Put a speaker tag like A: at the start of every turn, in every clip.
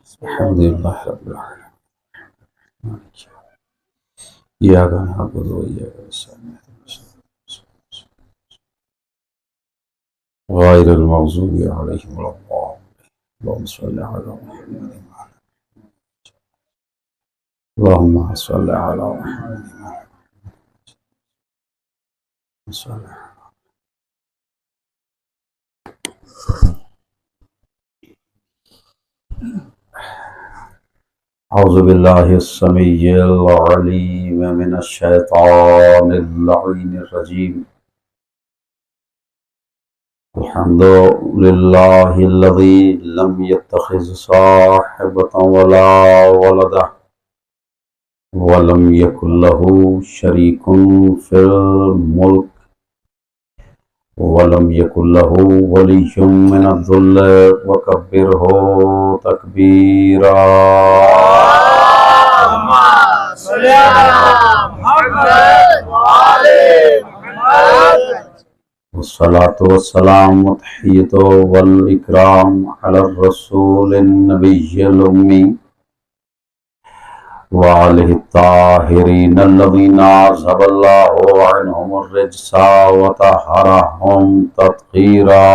A: الحمد لله رب العالمين. إياك نعبد وإياك نستعين غير المغضوب عليهم ولا الضالين. اللهم صل على محمد اللهم صل على محمد صل. أعوذ بالله السميع العليم من الشيطان اللعين الرجيم. الحمد لله الذي لم يتخذ صاحبة ولا ولدا ولم يكن له شريك في الملك ولم يكن له ولي من الذل وكبره تكبيرا. اللهم صل على محمد وآل محمد. والصلاة والسلام والتحية والإكرام على الرسول النبي الأمي وآله الطاهرين الذين أذهب الله عنهم الرجس وطهرهم تطهيرا.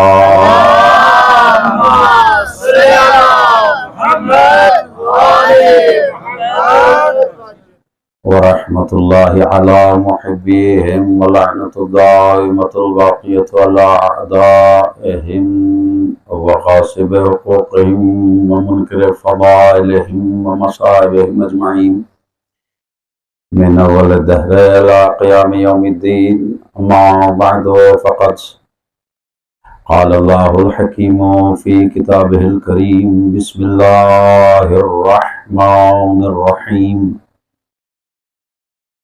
A: اللهم صل على محمد وآل محمد. ورحمة الله على محبيهم ولعنة دائمة الباقية على أعدائهم وغاصب حقوقهم ومنكر فضائلهم ومصائبهم أجمعين من أول الدهر إلى قيام يوم الدين. أما بعد فقد قال الله الحكيم في كتابه الكريم. بسم الله الرحمن الرحيم.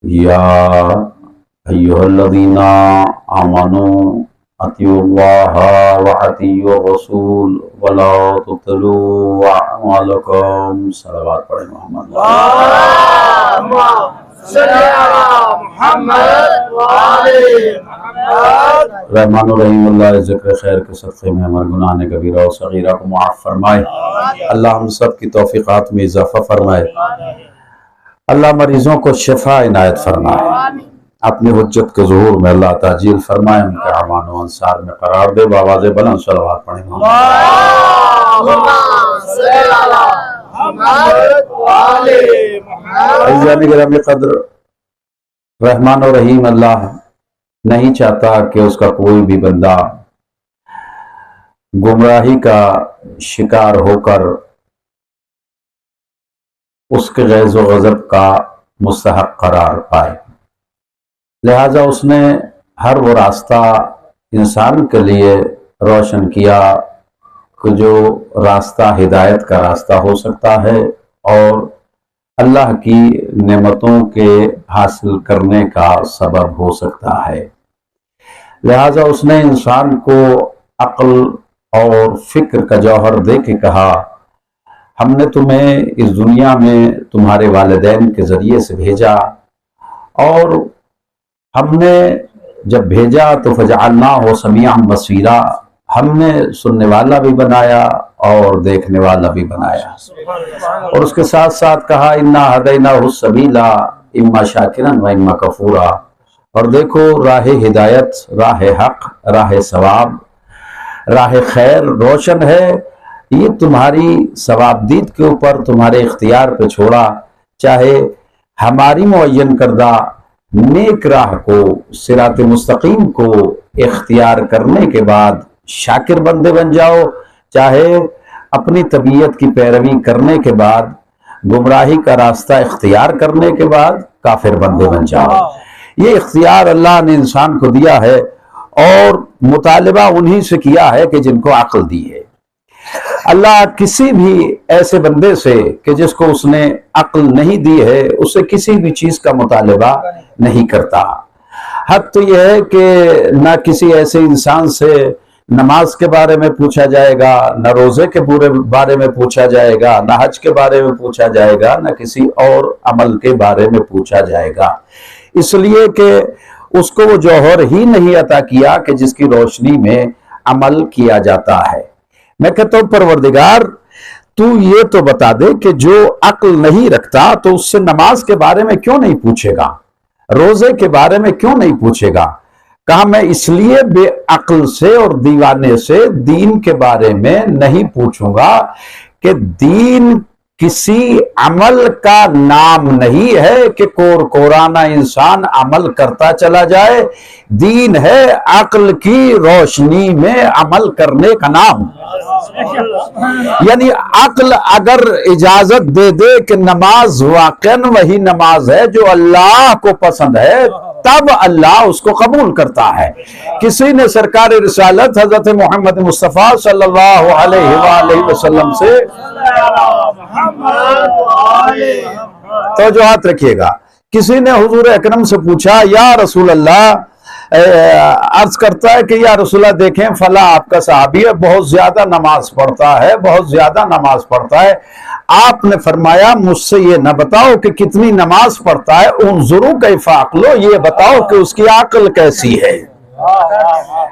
A: يا أيها الذين آمنوا أطيعوا الله وأطيعوا الرسول ولا تبطلوا أعمالكم. صلوات پڑھیں محمد. اللهم صل على محمد وآل محمد. رحمان الرحیم اللہ ذکر خیر کے صدقے میں ہمارے گناہ کبیرہ و صغیرہ کو معاف فرمائے. اللہ ہم سب کی توفیقات میں اضافہ فرمائے. اللہ مریضوں کو شفا عنایت فرمائے. اپنی حجت کے ظہور میں اللہ تعجیل فرمائے. ان کے اعوان و انصار میں قرار دے. بآواز بلند صلوات پڑھیں. اللهم صل علی محمد وآل محمد. عزیزان گرامی قدر، رحمان و رحیم اللہ نہیں چاہتا کہ اس کا کوئی بھی بندہ گمراہی کا شکار ہو کر اس کے غیظ و غضب کا مستحق قرار پائے. لہٰذا اس نے ہر وہ راستہ انسان کے لیے روشن کیا کہ جو راستہ ہدایت کا راستہ ہو سکتا ہے اور اللہ کی نعمتوں کے حاصل کرنے کا سبب ہو سکتا ہے. لہٰذا اس نے انسان کو عقل اور فکر کا جوہر دے کے کہا، ہم نے تمہیں اس دنیا میں تمہارے والدین کے ذریعے سے بھیجا، اور ہم نے جب بھیجا تو فجعلناہ سمیعا بصیرا، ہم نے سننے والا بھی بنایا اور دیکھنے والا بھی بنایا. اور اس کے ساتھ ساتھ کہا انا ہدیناہ السبیل اما شاکرا و اما کفورا. اور دیکھو راہ ہدایت، راہ حق، راہ ثواب، راہ خیر روشن ہے. یہ تمہاری ثوابدید کے اوپر تمہارے اختیار پہ چھوڑا. چاہے ہماری معین کردہ نیک راہ کو، صراط مستقیم کو اختیار کرنے کے بعد شاکر بندے بن جاؤ، چاہے اپنی طبیعت کی پیروی کرنے کے بعد گمراہی کا راستہ اختیار کرنے کے بعد کافر بندے بن جاؤ. یہ اختیار اللہ نے انسان کو دیا ہے اور مطالبہ انہی سے کیا ہے کہ جن کو عقل دی ہے. اللہ کسی بھی ایسے بندے سے کہ جس کو اس نے عقل نہیں دی ہے اسے کسی بھی چیز کا مطالبہ نہیں کرتا. حد تو یہ ہے کہ نہ کسی ایسے انسان سے نماز کے بارے میں پوچھا جائے گا، نہ روزے کے بارے میں پوچھا جائے گا، نہ حج کے بارے میں پوچھا جائے گا، نہ کسی اور عمل کے بارے میں پوچھا جائے گا. اس لیے کہ اس کو وہ جوہر ہی نہیں عطا کیا کہ جس کی روشنی میں عمل کیا جاتا ہے. میں کہتا ہوں پروردگار تو یہ تو بتا دے کہ جو عقل نہیں رکھتا تو اس سے نماز کے بارے میں کیوں نہیں پوچھے گا، روزے کے بارے میں کیوں نہیں پوچھے گا؟ کہا میں اس لیے بے عقل سے اور دیوانے سے دین کے بارے میں نہیں پوچھوں گا کہ دین کسی عمل کا نام نہیں ہے کہ کورانہ انسان عمل کرتا چلا جائے، دین ہے عقل کی روشنی میں عمل کرنے کا نام۔ یعنی عقل اگر اجازت دے دے کہ نماز واقعاً وہی نماز ہے جو اللہ کو پسند ہے، تب اللہ اس کو قبول کرتا ہے۔ کسی نے سرکار رسالت حضرت محمد مصطفیٰ صلی اللہ علیہ وآلہ وسلم سے توجہات رکھیے گا، کسی نے حضور اکرم سے پوچھا یا رسول اللہ، عرض کرتا ہے کہ یا رسول اللہ دیکھیں فلاں آپ کا صحابی ہے، بہت زیادہ نماز پڑھتا ہے، بہت زیادہ نماز پڑھتا ہے۔ آپ نے فرمایا مجھ سے یہ نہ بتاؤ کہ کتنی نماز پڑھتا ہے، انظروا کیف عقلہ، یہ بتاؤ کہ اس کی عقل کیسی ہے۔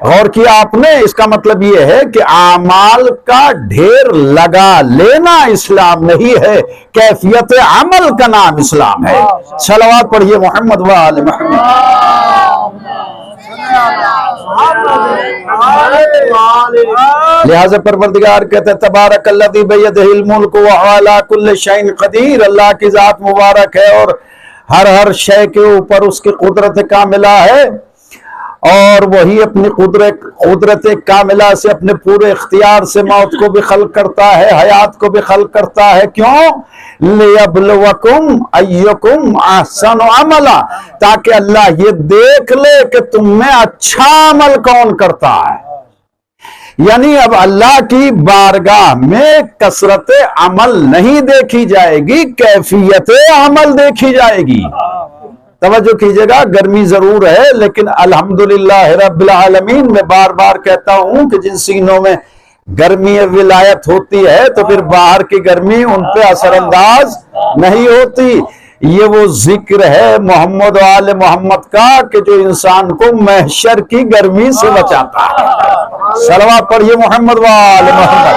A: غور کیا آپ نے؟ اس کا مطلب یہ ہے کہ اعمال کا ڈھیر لگا لینا اسلام نہیں ہے، کیفیت عمل کا نام اسلام ہے۔ صلوات پڑھیے محمد و آل محمد۔ لہذا پروردگار کہتے ہیں تبارک الذی بیدہ الملک وہو علی کل شیء قدیر، اللہ کی ذات مبارک ہے اور ہر شے کے اوپر اس کی قدرت کاملہ ہے، اور وہی اپنی قدرت کاملہ سے اپنے پورے اختیار سے موت کو بھی خلق کرتا ہے، حیات کو بھی خلق کرتا ہے۔ کیوں؟ لِيَبْلُوَكُمْ أَيُّكُمْ أَحْسَنُ عَمَلًا، تاکہ اللہ یہ دیکھ لے کہ تم میں اچھا عمل کون کرتا ہے۔ یعنی اب اللہ کی بارگاہ میں کثرت عمل نہیں دیکھی جائے گی، کیفیت عمل دیکھی جائے گی۔ توجہ کیجئے گا، گرمی ضرور ہے لیکن الحمدللہ رب العالمین، میں بار بار کہتا ہوں کہ جن سینوں میں گرمی ولایت ہوتی ہے تو پھر باہر کی گرمی ان پہ اثر انداز نہیں ہوتی۔ یہ وہ ذکر ہے محمد و آل محمد کا کہ جو انسان کو محشر کی گرمی سے بچاتا ہے۔ صلوات پڑھیے محمد و آل محمد۔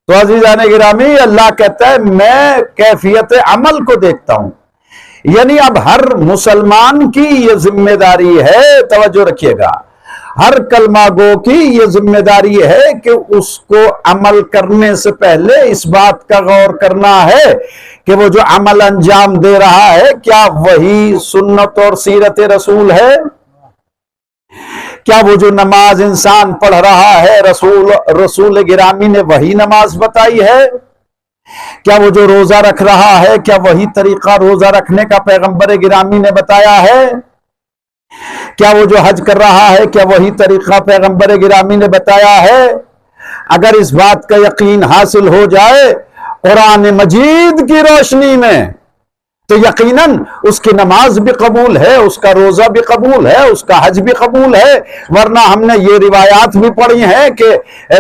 A: تو عزیزان گرامی، اللہ کہتا ہے میں کیفیت عمل کو دیکھتا ہوں۔ یعنی اب ہر مسلمان کی یہ ذمہ داری ہے، توجہ رکھیے گا، ہر کلمہ گو کی یہ ذمہ داری ہے کہ اس کو عمل کرنے سے پہلے اس بات کا غور کرنا ہے کہ وہ جو عمل انجام دے رہا ہے کیا وہی سنت اور سیرت رسول ہے؟ کیا وہ جو نماز انسان پڑھ رہا ہے رسول گرامی نے وہی نماز بتائی ہے؟ کیا وہ جو روزہ رکھ رہا ہے کیا وہی طریقہ روزہ رکھنے کا پیغمبر گرامی نے بتایا ہے؟ کیا وہ جو حج کر رہا ہے کیا وہی طریقہ پیغمبر گرامی نے بتایا ہے؟ اگر اس بات کا یقین حاصل ہو جائے قرآن مجید کی روشنی میں تو یقیناً اس کی نماز بھی قبول ہے، اس کا روزہ بھی قبول ہے، اس کا حج بھی قبول ہے۔ ورنہ ہم نے یہ روایات بھی پڑھی ہیں کہ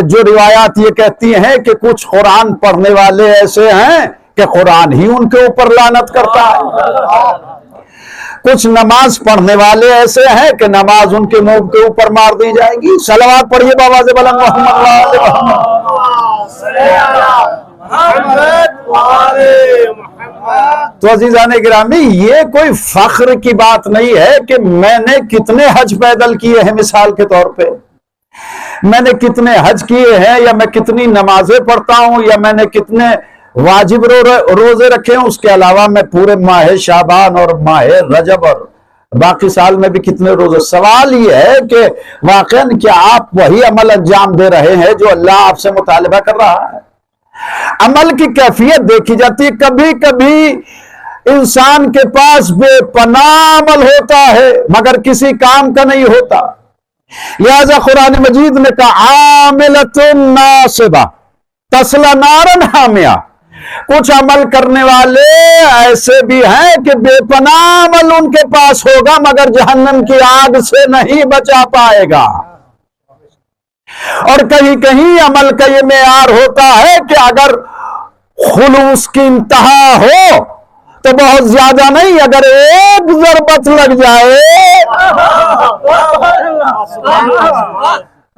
A: جو روایات یہ کہتی ہیں کہ کچھ قرآن پڑھنے والے ایسے ہیں کہ قرآن ہی ان کے اوپر لعنت کرتا ہے، کچھ نماز پڑھنے والے ایسے ہیں کہ نماز ان کے منہ کے اوپر مار دی جائے گی۔ صلوات پڑھیے بآواز بلند محمد تو عزیزان گرامی، یہ کوئی فخر کی بات نہیں ہے کہ میں نے کتنے حج پیدل کیے ہیں، مثال کے طور پہ میں نے کتنے حج کیے ہیں یا میں کتنی نمازیں پڑھتا ہوں یا میں نے کتنے واجب روزے رکھے ہیں، اس کے علاوہ میں پورے ماہ شعبان اور ماہ رجب اور باقی سال میں بھی کتنے روزے۔ سوال یہ ہے کہ واقعاً کیا آپ وہی عمل انجام دے رہے ہیں جو اللہ آپ سے مطالبہ کر رہا ہے؟ عمل کی کیفیت دیکھی جاتی ہے۔ کبھی کبھی انسان کے پاس بے پناہ عمل ہوتا ہے مگر کسی کام کا نہیں ہوتا، لہذا قرآن مجید نے کہا عاملۃ ناصبہ تصلی نارا حامیہ۔ کچھ عمل کرنے والے ایسے بھی ہیں کہ بے پناہ عمل ان کے پاس ہوگا مگر جہنم کی آگ سے نہیں بچا پائے گا۔ اور کہیں کہیں عمل کا یہ معیار ہوتا ہے کہ اگر خلوص کی انتہا ہو تو بہت زیادہ نہیں، اگر ایک ضربت لگ جائے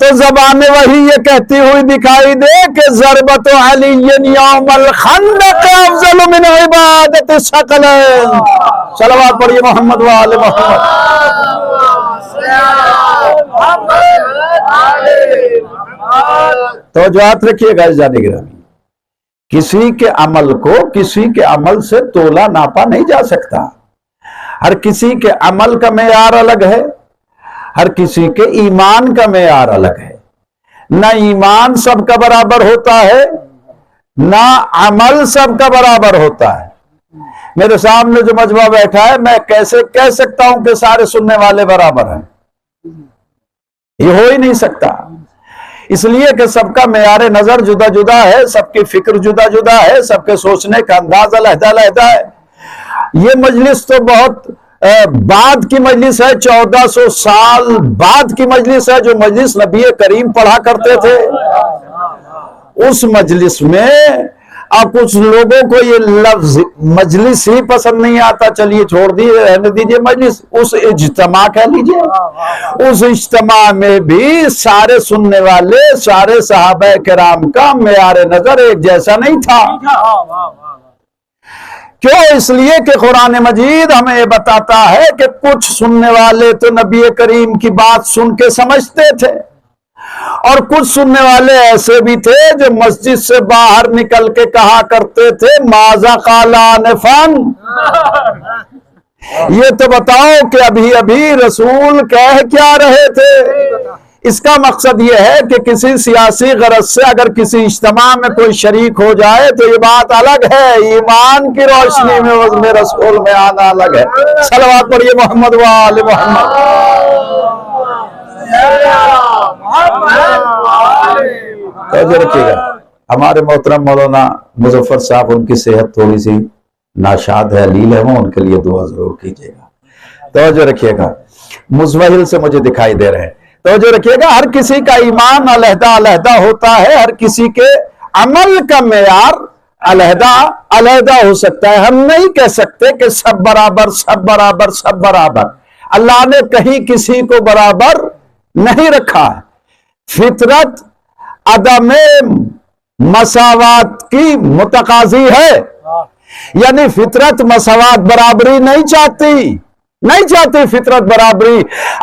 A: تو زبان وہی یہ کہتی ہوئی دکھائی دے کہ ضربت علی یوم الخندق افضل من عبادت الثقلین۔ صلوات پڑھیے محمد وآل محمد۔ توجہات رکھیے گا جانے گرامی، کسی کے عمل کو کسی کے عمل سے تولا ناپا نہیں جا سکتا۔ ہر کسی کے عمل کا معیار الگ ہے، ہر کسی کے ایمان کا معیار الگ ہے۔ نہ ایمان سب کا برابر ہوتا ہے، نہ عمل سب کا برابر ہوتا ہے۔ میرے سامنے جو مجمع بیٹھا ہے، میں کیسے کہہ سکتا ہوں کہ سارے سننے والے برابر ہیں؟ یہ ہو ہی نہیں سکتا، اس لیے کہ سب کا معیار نظر جدا جدا ہے، سب کی فکر جدا جدا ہے، سب کے سوچنے کا انداز علیحدہ علیحدہ ہے۔ یہ مجلس تو بہت بعد کی مجلس ہے، 1400 سال بعد کی مجلس ہے، جو مجلس نبی کریم پڑھا کرتے تھے اس مجلس میں۔ اب کچھ لوگوں کو یہ لفظ مجلس ہی پسند نہیں آتا، چلیے چھوڑ دیجیے، رہنے دیجیے مجلس، اس اجتماع کہہ لیجیے۔ اس اجتماع میں بھی سارے سننے والے، سارے صحابہ کرام کا معیار نظر ایک جیسا نہیں تھا۔ کیوں؟ اس لیے کہ قرآن مجید ہمیں یہ بتاتا ہے کہ کچھ سننے والے تو نبی کریم کی بات سن کے سمجھتے تھے، اور کچھ سننے والے ایسے بھی تھے جو مسجد سے باہر نکل کے کہا کرتے تھے ماذا قال آنفاً، یہ تو بتاؤ کہ ابھی ابھی رسول کہہ کیا رہے تھے۔ اس کا مقصد یہ ہے کہ کسی سیاسی غرض سے اگر کسی اجتماع میں کوئی شریک ہو جائے تو یہ بات الگ ہے، ایمان کی روشنی میں وزن رسول میں آنا الگ ہے۔ صلوات پڑھیے محمد وآل محمد۔ توجہ رکھیے گا، ہمارے محترم مولانا مظفر صاحب، ان کی صحت تھوڑی سی ناشاد ہے، علیل ہے، وہ ان کے لیے دعا ضرور کیجیے گا۔ توجہ رکھیے گا، مزمحل سے مجھے دکھائی دے رہے ہیں۔ توجہ رکھیے گا، ہر کسی کا ایمان علیحدہ علیحدہ ہوتا ہے، ہر کسی کے عمل کا معیار علیحدہ علیحدہ ہو سکتا ہے۔ ہم نہیں کہہ سکتے کہ سب برابر سب برابر سب برابر، اللہ نے کہیں کسی کو برابر نہیں رکھا ہے۔ فطرت عدم مساوات کی متقاضی ہے، یعنی فطرت مساوات برابری نہیں چاہتی فطرت برابری۔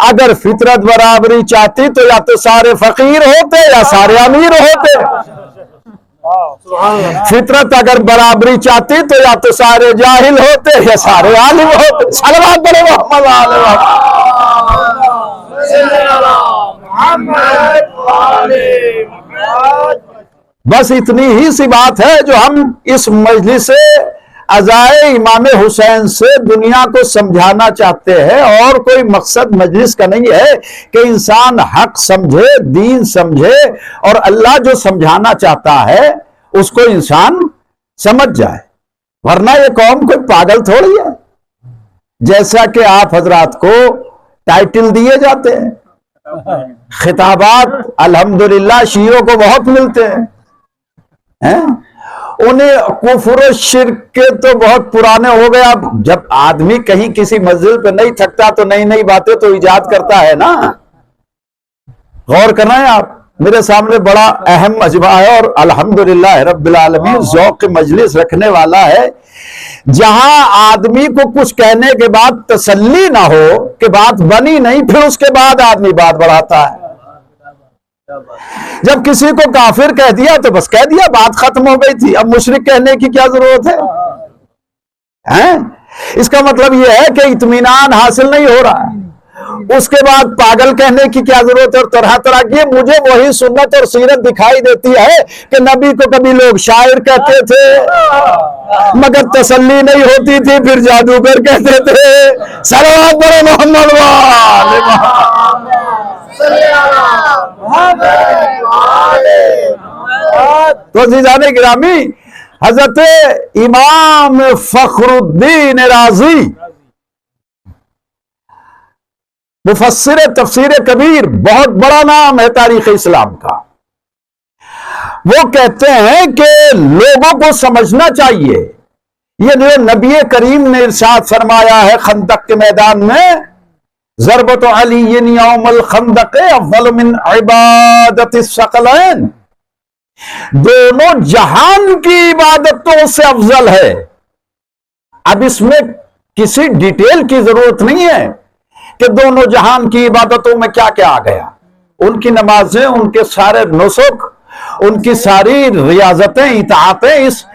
A: اگر فطرت برابری چاہتی تو یا تو سارے فقیر ہوتے یا سارے امیر ہوتے۔ فطرت اگر برابری چاہتی تو یا تو سارے جاہل ہوتے یا سارے عالم ہوتے۔ صلوات پڑھو محمد وآل محمد۔ بس اتنی ہی سی بات ہے جو ہم اس مجلس عزائے امام حسین سے دنیا کو سمجھانا چاہتے ہیں، اور کوئی مقصد مجلس کا نہیں ہے کہ انسان حق سمجھے، دین سمجھے، اور اللہ جو سمجھانا چاہتا ہے اس کو انسان سمجھ جائے، ورنہ یہ قوم کوئی پاگل تھوڑی ہے۔ جیسا کہ آپ حضرات کو ٹائٹل دیے جاتے ہیں، خطابات الحمدللہ شیعوں کو بہت ملتے ہیں، انہیں کفر و شرک کے تو بہت پرانے ہو گئے۔ اب جب آدمی کہیں کسی منزل پہ نہیں تھکتا تو نئی نئی باتیں تو ایجاد کرتا ہے نا۔ غور کرنا ہے آپ، میرے سامنے بڑا اہم مجمع ہے اور الحمدللہ رب العالمین ذوق مجلس رکھنے والا ہے، جہاں آدمی کو کچھ کہنے کے بعد تسلی نہ ہو کہ بات بنی نہیں، پھر اس کے بعد آدمی بات بڑھاتا ہے۔ جب کسی کو کافر کہہ دیا تو بس کہہ دیا، بات ختم ہو گئی تھی، اب مشرک کہنے کی کیا ضرورت ہے؟ اس کا مطلب یہ ہے کہ اطمینان حاصل نہیں ہو رہا ہے۔ اس کے بعد پاگل کہنے کی کیا ضرورت ہے؟ اور طرح طرح کی مجھے وہی سنت اور سیرت دکھائی دیتی ہے کہ نبی کو کبھی لوگ شاعر کہتے تھے مگر تسلی نہیں ہوتی تھی، پھر جادوگر کہتے تھے۔ صلوات پڑھو محمد وآل محمد۔ تو عزیزان گرامی، حضرت امام فخر الدین رازی مفسر تفسیر کبیر، بہت بڑا نام ہے تاریخ اسلام کا، وہ کہتے ہیں کہ لوگوں کو سمجھنا چاہیے یہ جو نبی کریم نے ارشاد فرمایا ہے خندق کے میدان میں، ضربت علی یوم الخندق افضل من عبادت الثقلین، دونوں جہان کی عبادتوں سے افضل ہے۔ اب اس میں کسی ڈیٹیل کی ضرورت نہیں ہے کہ دونوں جہان کی عبادتوں میں کیا کیا آ گیا۔ ان کی نمازیں، ان کے سارے نسک، ان کی ساری ریاضتیں، اطاعتیں اس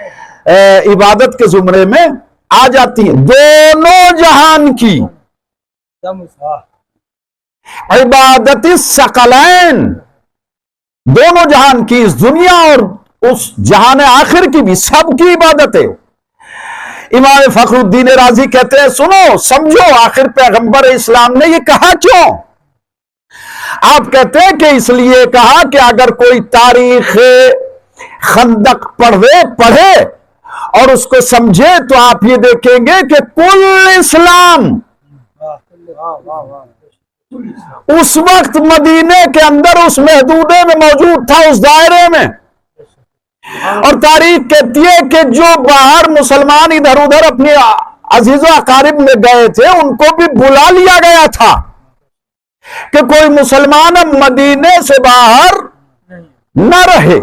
A: عبادت کے زمرے میں آ جاتی ہیں۔ دونوں جہان کی عبادت الثقلین، دونوں جہان کی، اس دنیا اور اس جہان آخر کی بھی، سب کی عبادتیں۔ امام فخر الدین رازی کہتے ہیں سنو سمجھو آخر پیغمبر اسلام نے یہ کہا کیوں؟ آپ کہتے ہیں کہ اس لیے کہا کہ اگر کوئی تاریخ خندق پڑھے اور اس کو سمجھے تو آپ یہ دیکھیں گے کہ کل اسلام اس وقت مدینے کے اندر اس محدودے میں موجود تھا، اس دائرے میں، اور تاریخ کہتی ہے کہ جو باہر مسلمان ادھر ادھر اپنے عزیز و اقارب میں گئے تھے ان کو بھی بلا لیا گیا تھا کہ کوئی مسلمان اب مدینے سے باہر نہ رہے۔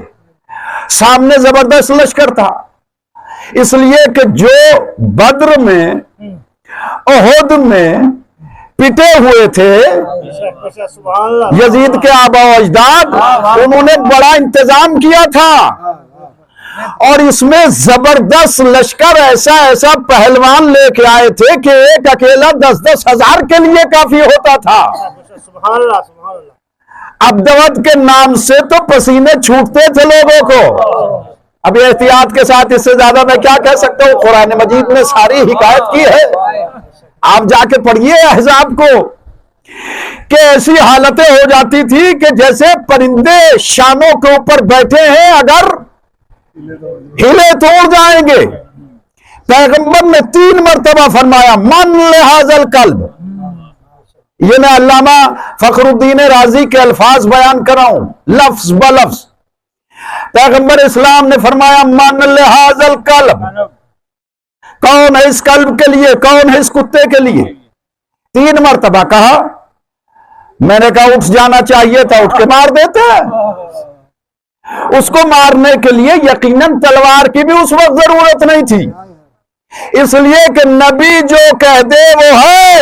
A: سامنے زبردست لشکر تھا، اس لیے کہ جو بدر میں، احد میں پٹے ہوئے تھے یزید کے آبا و اجداد، انہوں نے بڑا انتظام کیا تھا، اور اس میں زبردست لشکر ایسا پہلوان لے کے آئے تھے کہ ایک اکیلا 10-10 ہزار کے لیے کافی ہوتا تھا۔ عبدود کے نام سے تو پسینے چھوٹتے تھے لوگوں کو۔ اب احتیاط کے ساتھ اس سے زیادہ میں کیا کہہ سکتا ہوں، قرآن مجید نے ساری حکایت کی ہے، آپ جا کے پڑھیے احزاب کو، کہ ایسی حالتیں ہو جاتی تھی کہ جیسے پرندے شانوں کے اوپر بیٹھے ہیں، اگر ہلے توڑ جائیں گے۔ پیغمبر نے 3 مرتبہ فرمایا من لہذا القلب، یہ میں علامہ فخر الدین رازی کے الفاظ بیان کر رہا ہوں لفظ بلفظ۔ پیغمبر اسلام نے فرمایا من لہذا القلب، کون ہے اس قلب کے لیے، کون ہے اس کتے کے لیے؟ 3 مرتبہ کہا۔ میں نے کہا اٹھ جانا چاہیے تھا، اٹھ کے مار دیتے ہیں۔ اس کو مارنے کے لیے یقیناً تلوار کی بھی اس وقت ضرورت نہیں تھی، اس لیے کہ نبی جو کہہ دے وہ ہے۔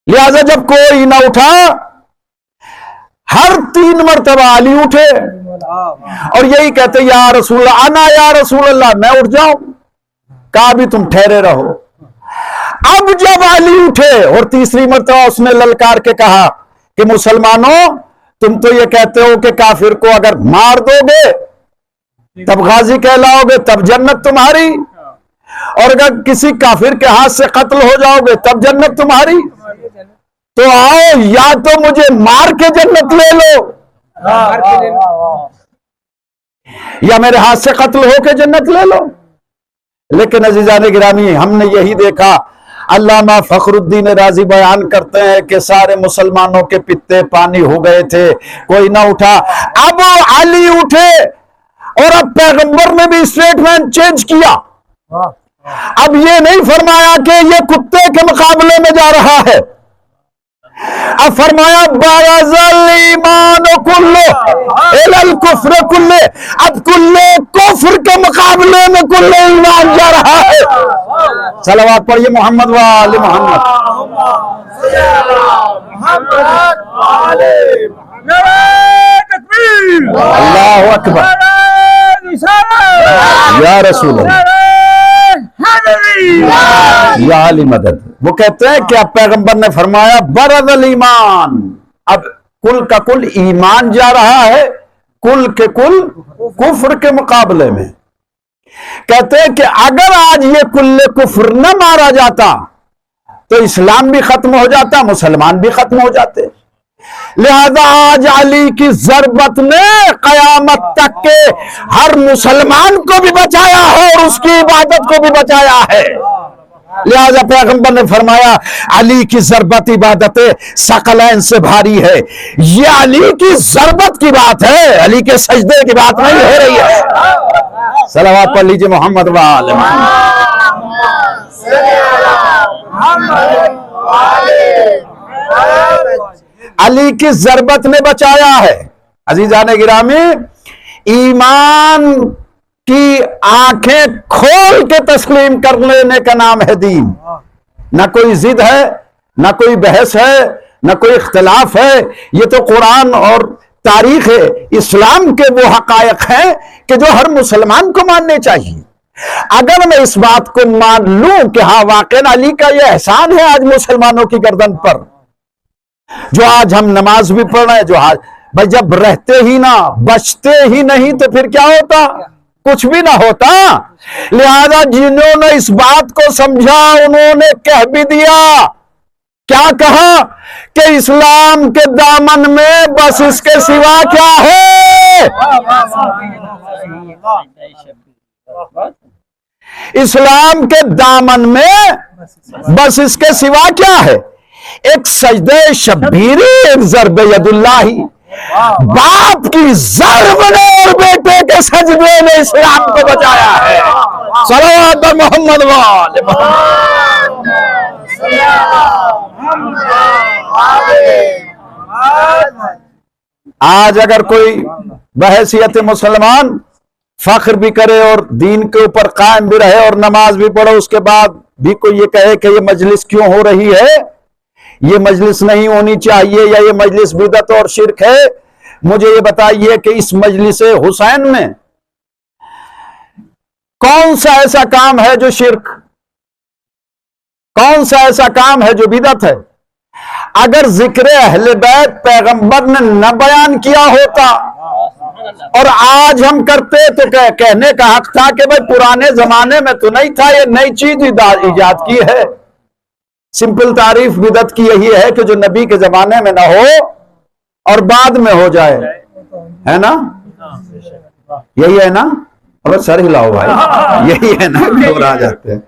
A: لہذا جب کوئی نہ اٹھا، ہر 3 مرتبہ علی اٹھے اور یہی کہتے یا رسول اللہ، انا یا رسول اللہ، میں اٹھ جاؤں؟ کہا بھی تم ٹھہرے رہو۔ اب جب علی اٹھے اور 3ری مرتبہ اس نے للکار کے کہا کہ مسلمانوں، تم تو یہ کہتے ہو کہ کافر کو اگر مار دو گے تب غازی کہلاؤ گے، تب جنت تمہاری، اور اگر کسی کافر کے ہاتھ سے قتل ہو جاؤ گے تب جنت تمہاری، تو آؤ یا تو مجھے مار کے جنت لے لو یا میرے ہاتھ سے قتل ہو کے جنت لے لو۔ لیکن عزیزان گرامی، ہم نے یہی دیکھا، علامہ فخر الدین رازی بیان کرتے ہیں کہ سارے مسلمانوں کے پتے پانی ہو گئے تھے، کوئی نہ اٹھا۔ اب علی اٹھے اور اب پیغمبر نے بھی اسٹیٹمنٹ چینج کیا۔ اب یہ نہیں فرمایا کہ یہ کتے کے مقابلے میں جا رہا ہے، اب فرمایا بارز الایمان کلہ الی الکفر کلہ، اب کل کفر کے مقابلے میں کل ایمان جا رہا ہے۔ صلوات پڑھیے محمد و آل محمد۔ اللہ اکبر، یا رسول اللہ، یا علی مدد۔ وہ کہتے ہیں کہ اب پیغمبر نے فرمایا برد الایمان، اب کل کا کل ایمان جا رہا ہے کل کے کل کفر کے مقابلے میں۔ کہتے ہیں کہ اگر آج یہ کل کفر نہ مارا جاتا تو اسلام بھی ختم ہو جاتا، مسلمان بھی ختم ہو جاتے۔ لہذا آج علی کی ضربت نے قیامت تک کے ہر مسلمان کو بھی بچایا ہے اور اس کی عبادت کو بھی بچایا ہے۔
B: لہذا پیغمبر نے فرمایا علی کی ضربت عبادت ثقلین سے بھاری ہے. یہ علی کی ضربت کی بات ہے، علی کے سجدے کی بات نہیں ہو رہی ہے. صلوات پڑھ لیجئے محمد وآل علی کی ضربت نے بچایا ہے. عزیزان گرامی، ایمان کی آنکھیں کھول کے تسلیم کر لینے کا نام ہے دین. نہ کوئی ضد ہے، نہ کوئی بحث ہے، نہ کوئی اختلاف ہے. یہ تو قرآن اور تاریخ اسلام کے وہ حقائق ہیں کہ جو ہر مسلمان کو ماننے چاہیے. اگر میں اس بات کو مان لوں کہ ہاں واقعا علی کا یہ احسان ہے آج مسلمانوں کی گردن پر، جو آج ہم نماز بھی پڑھ رہے ہیں، جو آج بھائی جب رہتے ہی نہ بچتے ہی نہیں تو پھر کیا ہوتا؟ کچھ بھی نہ ہوتا. لہذا جنہوں نے اس بات کو سمجھا انہوں نے کہہ بھی دیا. کیا کہا؟ کہ اسلام کے دامن میں بس اس کے سوا کیا ہے؟ اسلام کے دامن میں بس اس کے سوا کیا ہے؟ ایک سجدہ شبیری، ایک ضرب ید اللہ. باپ کی ضرب نے اور بیٹے کے سجدے نے اسلام کو بچایا ہے. صلوات محمد وآل محمد. آج اگر کوئی بحیثیت مسلمان فخر بھی کرے اور دین کے اوپر قائم بھی رہے اور نماز بھی پڑھے، اس کے بعد بھی کوئی یہ کہے کہ یہ مجلس کیوں ہو رہی ہے، یہ مجلس نہیں ہونی چاہیے، یا یہ مجلس بدعت اور شرک ہے، مجھے یہ بتائیے کہ اس مجلس حسین میں کون سا ایسا کام ہے جو شرک، کون سا ایسا کام ہے جو بدعت ہے؟ اگر ذکر اہل بیت پیغمبر نے نہ بیان کیا ہوتا اور آج ہم کرتے تو کہنے کا حق تھا کہ بھئی پرانے زمانے میں تو نہیں تھا، یہ نئی چیز ایجاد کی ہے. سمپل تعریف بدعت کی یہی ہے کہ جو نبی کے زمانے میں نہ ہو اور بعد میں ہو جائے، ہے نا؟ یہی ہے نا؟ اور سر ہلاؤ بھائی، یہی ہے نا؟ گھبرا جاتے ہیں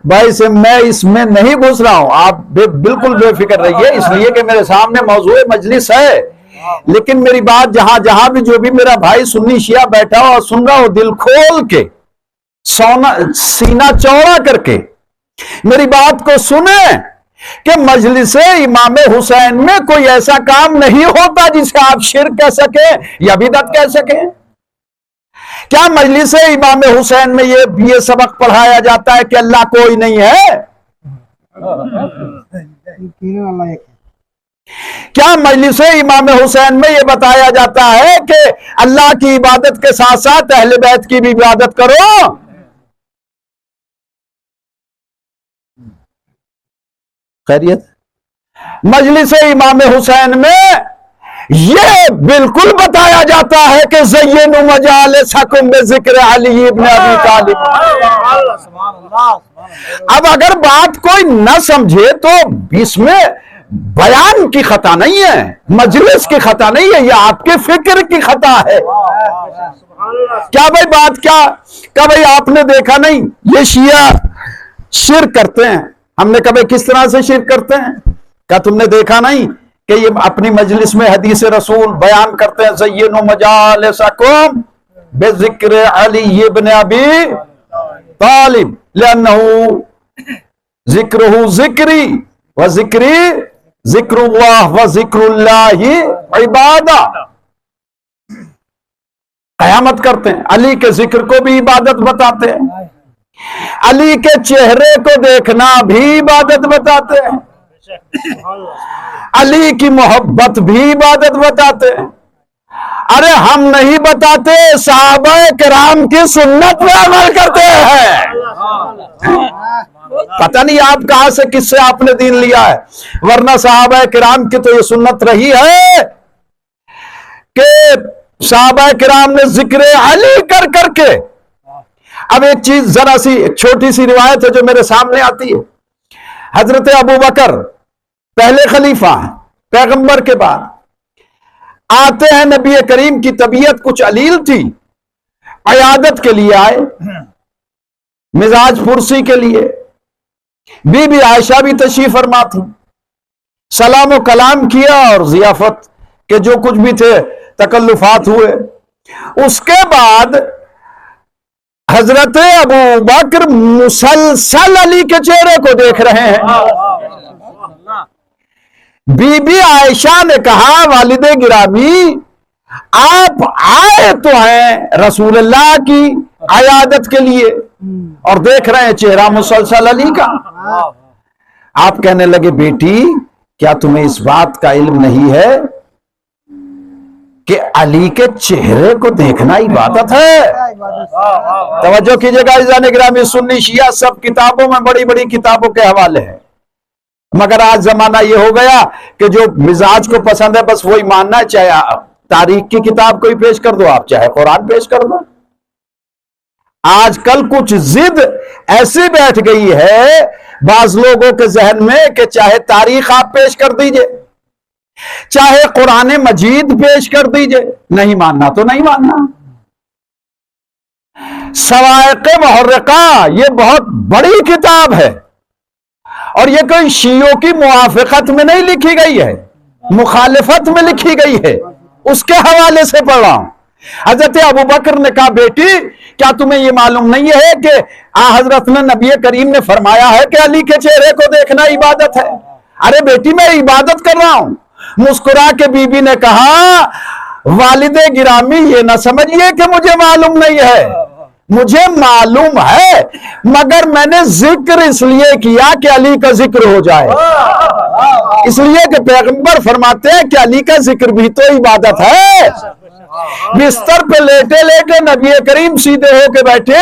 B: بھائی سے. میں اس میں نہیں گھس رہا ہوں، آپ بالکل بے فکر رہیے، اس لیے کہ میرے سامنے موضوع مجلس ہے. لیکن میری بات جہاں بھی جو بھی میرا بھائی سنی شیعہ بیٹھا ہو اور سن رہا ہو، دل کھول کے سینہ چوڑا کر کے میری بات کو سنیں کہ مجلس امام حسین میں کوئی ایسا کام نہیں ہوتا جسے آپ شرک کہہ سکیں یا بدعت کہہ سکیں. کیا مجلس امام حسین میں یہ سبق پڑھایا جاتا ہے کہ اللہ کوئی نہیں ہے؟ کیا مجلس امام حسین میں یہ بتایا جاتا ہے کہ اللہ کی عبادت کے ساتھ ساتھ اہل بیت کی بھی عبادت کرو؟ خیریت؟ مجلس امام حسین میں یہ بالکل بتایا جاتا ہے کہ زینوا مجالسکم بذکر علی ابن ابی طالب. اب اگر بات کوئی نہ سمجھے تو اس میں بیان کی خطا نہیں ہے، مجلس کی خطا نہیں ہے، یہ آپ کے فکر کی خطا ہے. کیا بھائی بات کیا کہ بھئی آپ نے دیکھا نہیں یہ شیعہ شرک کرتے ہیں؟ ہم نے کبھی کس طرح سے شرک کرتے ہیں؟ کیا تم نے دیکھا نہیں کہ یہ اپنی مجلس میں حدیث رسول بیان کرتے ہیں زینوا مجالسکم بذکر علی ابن ابی طالب لأنہ ذکرہ ذکری و ذکری ذکر اللہ و ذکر اللہ عبادہ. قیامت کرتے ہیں، علی کے ذکر کو بھی عبادت بتاتے ہیں، علی کے چہرے کو دیکھنا بھی عبادت بتاتے ہیں، علی کی محبت بھی عبادت بتاتے ہیں. ارے ہم نہیں بتاتے، صحابہ کرام کی سنت پہ عمل کرتے ہیں. پتہ نہیں آپ کہاں سے کس سے آپ نے دین لیا ہے، ورنہ صحابہ کرام کی تو یہ سنت رہی ہے کہ صحابہ کرام نے ذکر علی کر کر کے. اب ایک چیز ذرا سی ایک چھوٹی سی روایت ہے جو میرے سامنے آتی ہے. حضرت ابو بکر پہلے خلیفہ ہیں پیغمبر کے بعد، آتے ہیں، نبی کریم کی طبیعت کچھ علیل تھی، عیادت کے لیے آئے، مزاج پرسی کے لیے. بی بی عائشہ بھی تشریف فرما تھی، سلام و کلام کیا اور ضیافت کے جو کچھ بھی تھے تکلفات ہوئے۔ اس کے بعد حضرت ابو بکر مسلسل علی کے چہرے کو دیکھ رہے ہیں۔ بی بی عائشہ نے کہا والد گرامی آپ آئے تو ہیں رسول اللہ کی عیادت کے لیے اور دیکھ رہے ہیں چہرہ مسلسل علی کا۔ آپ کہنے لگے بیٹی کیا تمہیں اس بات کا علم نہیں ہے کہ علی کے چہرے کو دیکھنا عبادت ہے؟ توجہ کیجئے گا عزیزان گرامی، سنی شیعہ سب کتابوں میں بڑی بڑی کتابوں کے حوالے ہیں، مگر آج زمانہ یہ ہو گیا کہ جو مزاج کو پسند ہے بس وہی ماننا ہے، چاہے تاریخ کی کتاب کوئی پیش کر دو آپ، چاہے قرآن پیش کر دو۔ آج کل کچھ ضد ایسی بیٹھ گئی ہے بعض لوگوں کے ذہن میں کہ چاہے تاریخ آپ پیش کر دیجئے، چاہے قرآن مجید پیش کر دیجئے، نہیں ماننا تو نہیں ماننا۔ صواعق محرقہ یہ بہت بڑی کتاب ہے اور یہ کوئی شیعوں کی موافقت میں نہیں لکھی گئی ہے، مخالفت میں لکھی گئی ہے، اس کے حوالے سے پڑھ رہا ہوں۔ حضرت ابو بکر نے کہا بیٹی کیا تمہیں یہ معلوم نہیں ہے کہ حضرت نے نبی کریم نے فرمایا ہے کہ علی کے چہرے کو دیکھنا عبادت ہے؟ ارے بیٹی میں عبادت کر رہا ہوں۔ مسکرا کے بی بی نے کہا والد گرامی یہ نہ سمجھیے کہ مجھے معلوم نہیں ہے، مجھے معلوم ہے، مگر میں نے ذکر اس لیے کیا کہ علی کا ذکر ہو جائے، اس لیے کہ پیغمبر فرماتے ہیں کہ علی کا ذکر بھی تو عبادت ہے۔ بستر پہ لیٹے لیٹے نبی کریم سیدھے ہو کے بیٹھے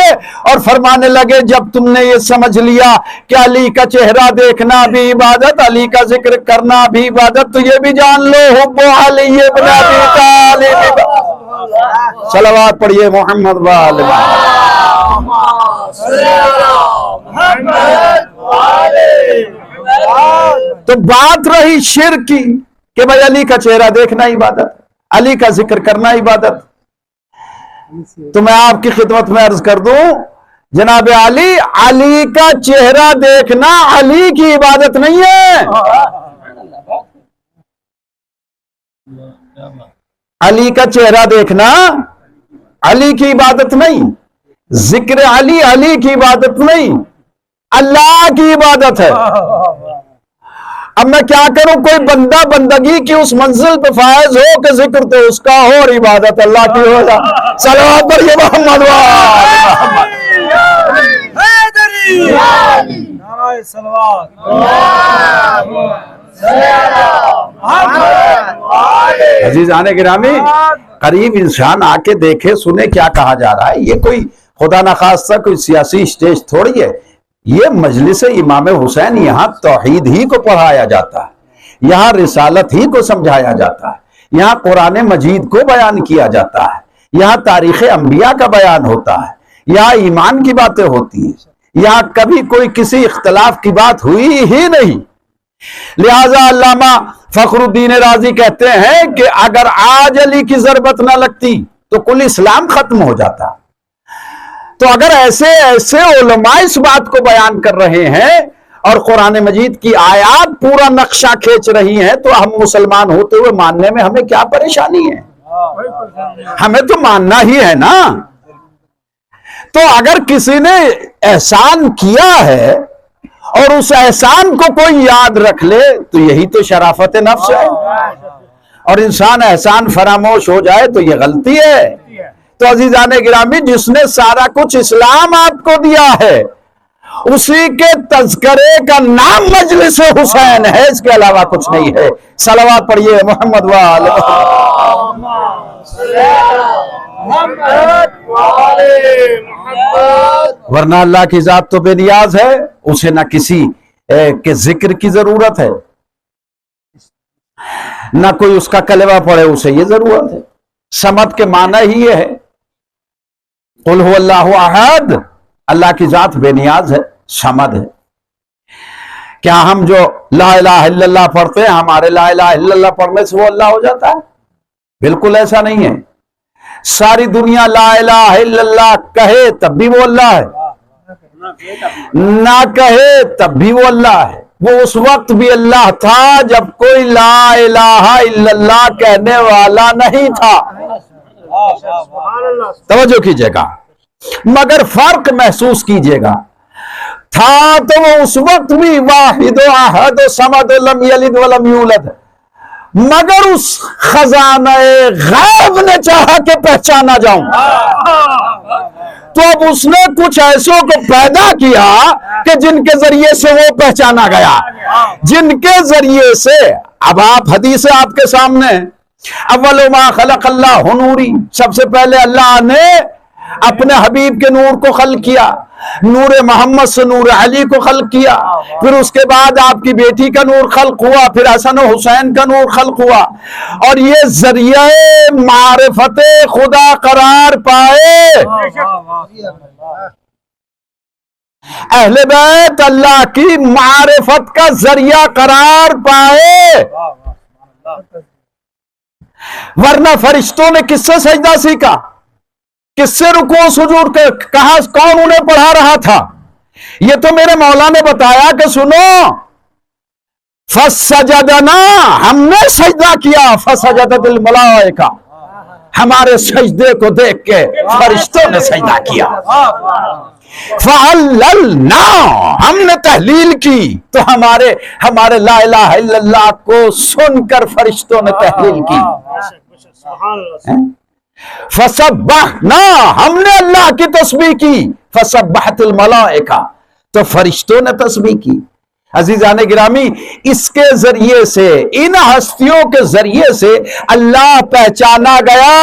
B: اور فرمانے لگے جب تم نے یہ سمجھ لیا کہ علی کا چہرہ دیکھنا بھی عبادت، علی کا ذکر کرنا بھی عبادت، تو یہ بھی جان لو حب علی ابن ابی طالب۔ صلوات پڑھیے محمد وآل محمد۔ تو بات رہی شرک کی کہ بھائی علی کا چہرہ دیکھنا عبادت، علی کا ذکر کرنا عبادت، تو میں آپ کی خدمت میں عرض کر دوں جناب علی کا چہرہ دیکھنا علی کی عبادت نہیں ہے، علی کا چہرہ دیکھنا علی کی عبادت نہیں، ذکر علی علی کی عبادت نہیں، اللہ کی عبادت ہے۔ اب میں کیا کروں، کوئی بندہ بندگی کی اس منزل پہ فائز ہو کہ ذکر تو اس کا ہو اور عبادت اللہ کی ہو جائے۔ صلوات پڑھیے محمد عزیزان گرامی، قریب انسان آ کے دیکھے سنے کیا کہا جا رہا ہے۔ یہ کوئی خدا نخواستہ کوئی سیاسی سٹیج تھوڑی ہے، یہ مجلس امام حسین، یہاں توحید ہی کو پڑھایا جاتا ہے، یہاں رسالت ہی کو سمجھایا جاتا ہے، یہاں قرآن مجید کو بیان کیا جاتا ہے، یہاں تاریخ انبیاء کا بیان ہوتا ہے، یہاں ایمان کی باتیں ہوتی ہیں، یہاں کبھی کوئی کسی اختلاف کی بات ہوئی ہی نہیں۔ لہذا علامہ فخر الدین رازی کہتے ہیں کہ اگر آج علی کی ضربت نہ لگتی تو کل اسلام ختم ہو جاتا۔ تو اگر ایسے علماء اس بات کو بیان کر رہے ہیں اور قرآن مجید کی آیات پورا نقشہ کھینچ رہی ہیں تو ہم مسلمان ہوتے ہوئے ماننے میں ہمیں کیا پریشانی ہے؟ ہمیں تو ماننا ہی ہے نا۔ تو اگر کسی نے احسان کیا ہے اور اس احسان کو کوئی یاد رکھ لے تو یہی تو شرافت نفس ہے، اور انسان احسان فراموش ہو جائے تو یہ غلطی ہے۔ تو عزیزان گرامی، جس نے سارا کچھ اسلام آپ کو دیا ہے اسی کے تذکرے کا نام مجلس حسین ہے، اس کے علاوہ کچھ نہیں ہے۔ صلوات پڑھیے محمد وآل محمد۔ ورنہ اللہ کی ذات تو بے نیاز ہے، اسے نہ کسی کے ذکر کی ضرورت ہے، نہ کوئی اس کا کلمہ پڑھے اسے یہ ضرورت ہے۔ صمد کے معنی ہی یہ ہے، قل هو اللہ احد، اللہ کی ذات بے نیاز ہے، صمد ہے۔ کیا ہم جو لا الہ الا اللہ پڑھتے ہیں ہمارے لا الہ الا اللہ پڑھنے سے وہ اللہ ہو جاتا ہے؟ بالکل ایسا نہیں ہے۔ ساری دنیا لا الہ الا اللہ کہے تب بھی وہ اللہ ہے، نہ کہے تب بھی وہ اللہ ہے. وہ اس وقت بھی اللہ تھا جب کوئی لا الہ الا اللہ کہنے والا نہیں تھا. توجہ کیجئے گا مگر فرق محسوس کیجئے گا. تھا تو وہ اس وقت بھی واحد و احد و صمد لم یلد ولم یولد، مگر اس خزانہ غیب نے چاہا کہ پہچانا جاؤں تو اب اس نے کچھ ایسوں کو پیدا کیا کہ جن کے ذریعے سے وہ پہچانا گیا، جن کے ذریعے سے. اب آپ حدیث آپ کے سامنے، اول ما خلق اللہ نوری، سب سے پہلے اللہ نے اپنے حبیب کے نور کو خلق کیا، نور محمد سے نور علی کو خلق کیا، پھر اس کے بعد آپ کی بیٹی کا نور خلق ہوا، پھر حسن و حسین کا نور خلق ہوا، اور یہ ذریعہ معرفت خدا قرار پائے. اہل بیت اللہ کی معرفت کا ذریعہ قرار پائے. ورنہ فرشتوں نے کس سے سجدہ سیکھا، کس سے رکوع سجود کہاں، کون انہیں پڑھا رہا تھا؟ یہ تو میرے مولا نے بتایا کہ سنو، فسجدنا، ہم نے سجدہ کیا، فسجدت الملائکہ، ہمارے سجدے کو دیکھ کے فرشتوں نے سجدہ کیا. فعللنا، ہم نے تحلیل کی تو ہمارے لا الہ الا اللہ کو سن کر فرشتوں نے تحلیل کی. فسبحنا، ہم نے اللہ کی تسبیح کی، فسبحت الملائکہ، تو فرشتوں نے تسبیح کی. عزیزان گرامی، اس کے ذریعے سے، ان ہستیوں کے ذریعے سے اللہ پہچانا گیا.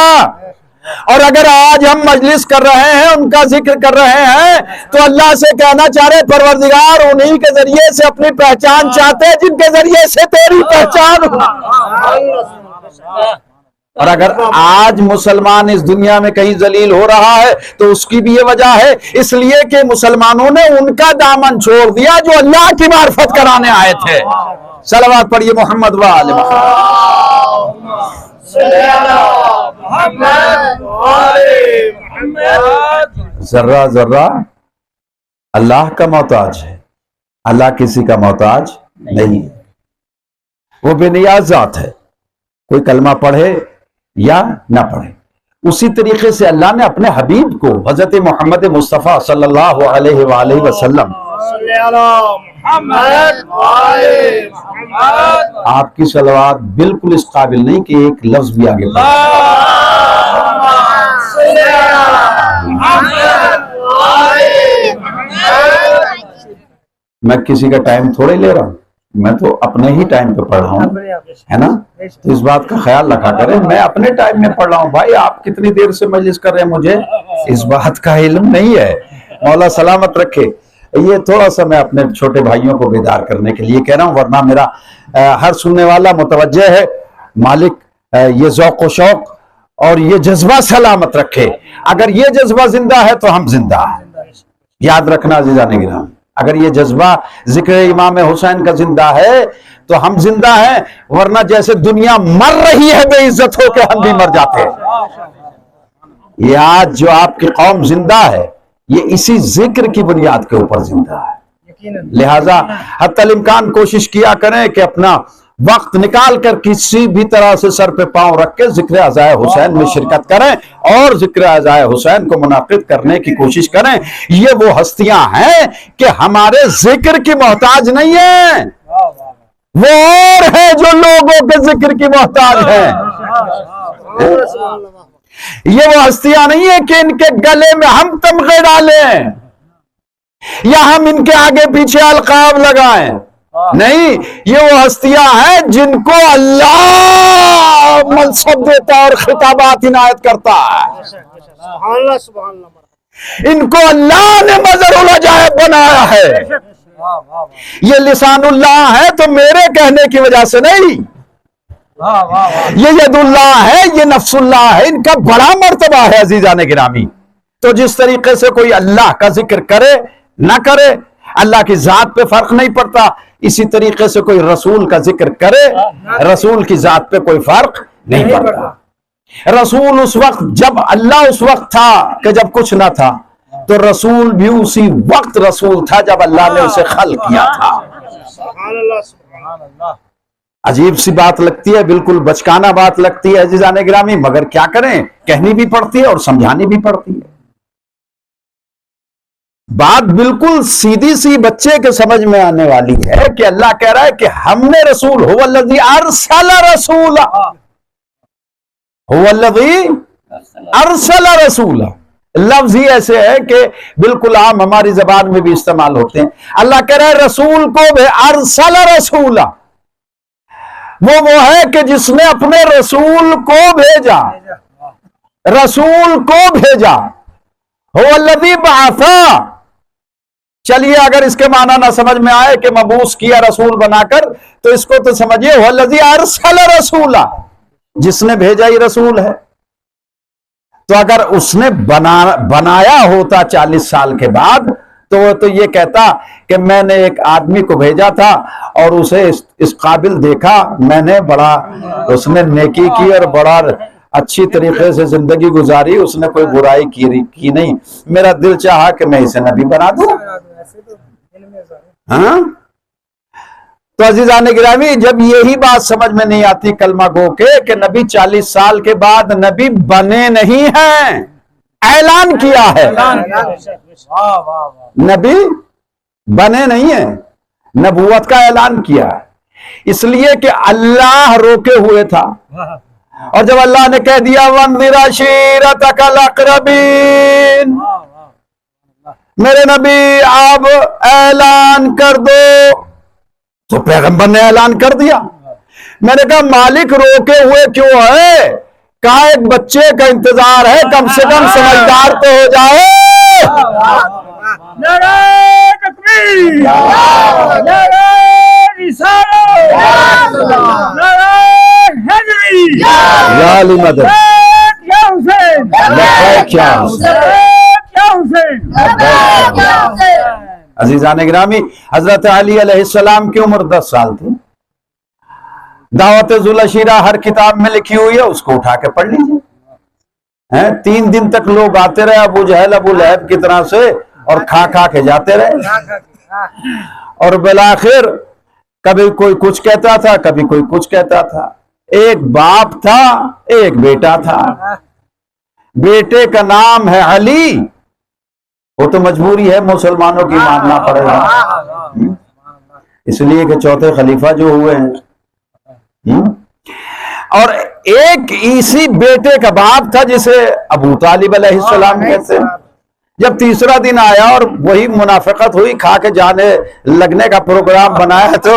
B: اور اگر آج ہم مجلس کر رہے ہیں، ان کا ذکر کر رہے ہیں، تو اللہ سے کہنا چاہ رہے پروردگار انہی کے ذریعے سے اپنی پہچان چاہتے ہیں جن کے ذریعے سے تیری پہچان ہو. اور اگر آج مسلمان اس دنیا میں کہیں ذلیل ہو رہا ہے تو اس کی بھی یہ وجہ ہے، اس لیے کہ مسلمانوں نے ان کا دامن چھوڑ دیا جو اللہ کی معرفت کرانے آئے تھے. صلوات پڑھیے محمد و آل محمد. ذرہ ذرہ اللہ کا محتاج ہے، اللہ کسی کا محتاج نہیں. وہ بے نیاز ذات ہے، کوئی کلمہ پڑھے یا نہ پڑھے. اسی طریقے سے اللہ نے اپنے حبیب کو حضرت محمد مصطفیٰ صلی اللہ علیہ وآلہ وسلم، آپ کی صلوات بالکل اس قابل نہیں کہ ایک لفظ بھی آگے پڑھے. میں کسی کا ٹائم تھوڑے لے رہا ہوں، میں تو اپنے ہی ٹائم پہ پڑھ رہا ہوں، ہے نا؟ تو اس بات کا خیال رکھا کریں، میں اپنے ٹائم میں پڑھ رہا ہوں. بھائی آپ کتنی دیر سے مجلس کر رہے ہیں، مجھے اس بات کا علم نہیں ہے. مولا سلامت رکھے. یہ تھوڑا سا میں اپنے چھوٹے بھائیوں کو بیدار کرنے کے لیے کہہ رہا ہوں، ورنہ میرا ہر سننے والا متوجہ ہے. مالک یہ ذوق و شوق اور یہ جذبہ سلامت رکھے. اگر یہ جذبہ زندہ ہے تو ہم زندہ ہیں. یاد رکھنا عزیزان گرامی، اگر یہ جذبہ ذکر امام حسین کا زندہ ہے تو ہم زندہ ہیں، ورنہ جیسے دنیا مر رہی ہے بے عزت ہو کے، ہم بھی مر جاتے ہیں. یہ آج جو آپ کی قوم زندہ ہے، یہ اسی ذکر کی بنیاد کے اوپر زندہ ہے. لہٰذا حتی الامکان کوشش کیا کریں کہ اپنا وقت نکال کر کسی بھی طرح سے سر پہ پاؤں رکھ کے ذکر عزائے حسین میں شرکت کریں اور ذکر عزائے حسین کو منعقد کرنے کی کوشش کریں. یہ وہ ہستیاں ہیں کہ ہمارے ذکر کی محتاج نہیں ہیں، وہ اور ہیں جو لوگوں کے ذکر کی محتاج ہیں. یہ وہ ہستیاں نہیں ہیں کہ ان کے گلے میں ہم تمغے ڈالیں یا ہم ان کے آگے پیچھے القاب لگائیں. نہیں، یہ وہ ہستیاں ہیں جن کو اللہ منصب دیتا اور خطابات عنایت کرتا ہے. ان کو اللہ نے مظہر العجائب بنایا ہے. یہ لسان اللہ ہے تو میرے کہنے کی وجہ سے نہیں، یہ ید اللہ ہے، یہ نفس اللہ ہے. ان کا بڑا مرتبہ ہے عزیزان گرامی. تو جس طریقے سے کوئی اللہ کا ذکر کرے نہ کرے، اللہ کی ذات پہ فرق نہیں پڑتا، اسی طریقے سے کوئی رسول کا ذکر کرے، رسول کی ذات پہ کوئی فرق نہیں پڑتا. رسول اس وقت، جب اللہ اس وقت تھا کہ جب کچھ نہ تھا، تو رسول بھی اسی وقت رسول تھا جب اللہ نے اسے خلق کیا تھا۔ عجیب سی بات لگتی ہے، بالکل بچکانہ بات لگتی ہے عزیزان گرامی، مگر کیا کریں، کہنی بھی پڑتی ہے اور سمجھانی بھی پڑتی ہے۔ بات بالکل سیدھی سی بچے کے سمجھ میں آنے والی ہے کہ اللہ کہہ رہا ہے کہ ہم نے رسول هو الذی ارسل رسولا، هو الذی ارسل رسولا، لفظ ہی ایسے ہے کہ بالکل عام ہماری زبان میں بھی استعمال ہوتے ہیں۔ اللہ کہہ رہا ہے رسول کو ارسل رسولا، وہ ہے کہ جس نے اپنے رسول کو بھیجا، رسول کو بھیجا۔ هو الذی بعث، چلیے اگر اس کے معنی نہ سمجھ میں آئے کہ مبعوث کیا رسول بنا کر، تو اس کو تو سمجھیے هو الذی ارسل رسولا، جس نے بھیجا ہی رسول ہے۔ تو اگر اس نے بنایا ہوتا 40 سال کے بعد تو وہ تو یہ کہتا کہ میں نے ایک آدمی کو بھیجا تھا اور اسے اس قابل دیکھا، میں نے بڑا اس نے نیکی کی اور بڑا اچھی طریقے سے زندگی گزاری، اس نے کوئی برائی کی نہیں، میرا دل چاہا کہ میں اسے نبی بنا دوں۔ ہاں تو عزیزان گرامی، جب یہی بات سمجھ میں نہیں آتی کلمہ گو کے کہ نبی 40 سال کے بعد نبی بنے نہیں ہیں، اعلان کیا ہے، نبی بنے نہیں ہیں، نبوت کا اعلان کیا ہے، اس لیے کہ اللہ روکے ہوئے تھا، اور جب اللہ نے کہہ دیا وَانذِرْ عَشِيرَتَكَ الْأَقْرَبِينَ، میرے نبی آپ اعلان کر دو، تو پیغمبر نے اعلان کر دیا۔ میں نے کہا مالک روکے ہوئے کیوں ہے؟ کہا ایک بچے کا انتظار ہے، کم سے کم سمجھدار تو ہو جائے۔
C: نعرہ تکبیر، نعرہ رسالت، نعرہ حیدری،
B: یا علی مدد،
C: یا حسین،
B: لبیک یا حسین۔
C: یا حسین۔
B: عزیزان گرامی، حضرت علی علیہ السلام کی عمر 10 سال تھی۔ دعوت ذوالعشیرہ ہر کتاب میں لکھی ہوئی ہے، اس کو اٹھا کے پڑھ لیجیے۔ 3 دن تک لوگ آتے رہے ابو جہل ابو لہب کی طرح سے اور کھا کے جاتے رہے، اور بالآخر کبھی کوئی کچھ کہتا تھا، کبھی کوئی کچھ کہتا تھا۔ ایک باپ تھا، ایک بیٹا تھا، بیٹے کا نام ہے علی، وہ تو مجبوری ہے مسلمانوں کی ماننا پڑے گا، اس لیے کہ چوتھے خلیفہ جو ہوئے ہیں۔ اور ایک اسی بیٹے کا باپ تھا جسے ابو طالب علیہ السلام کہتے ہیں۔ جب تیسرا دن آیا اور وہی منافقت ہوئی، کھا کے جانے لگنے کا پروگرام بنایا، تو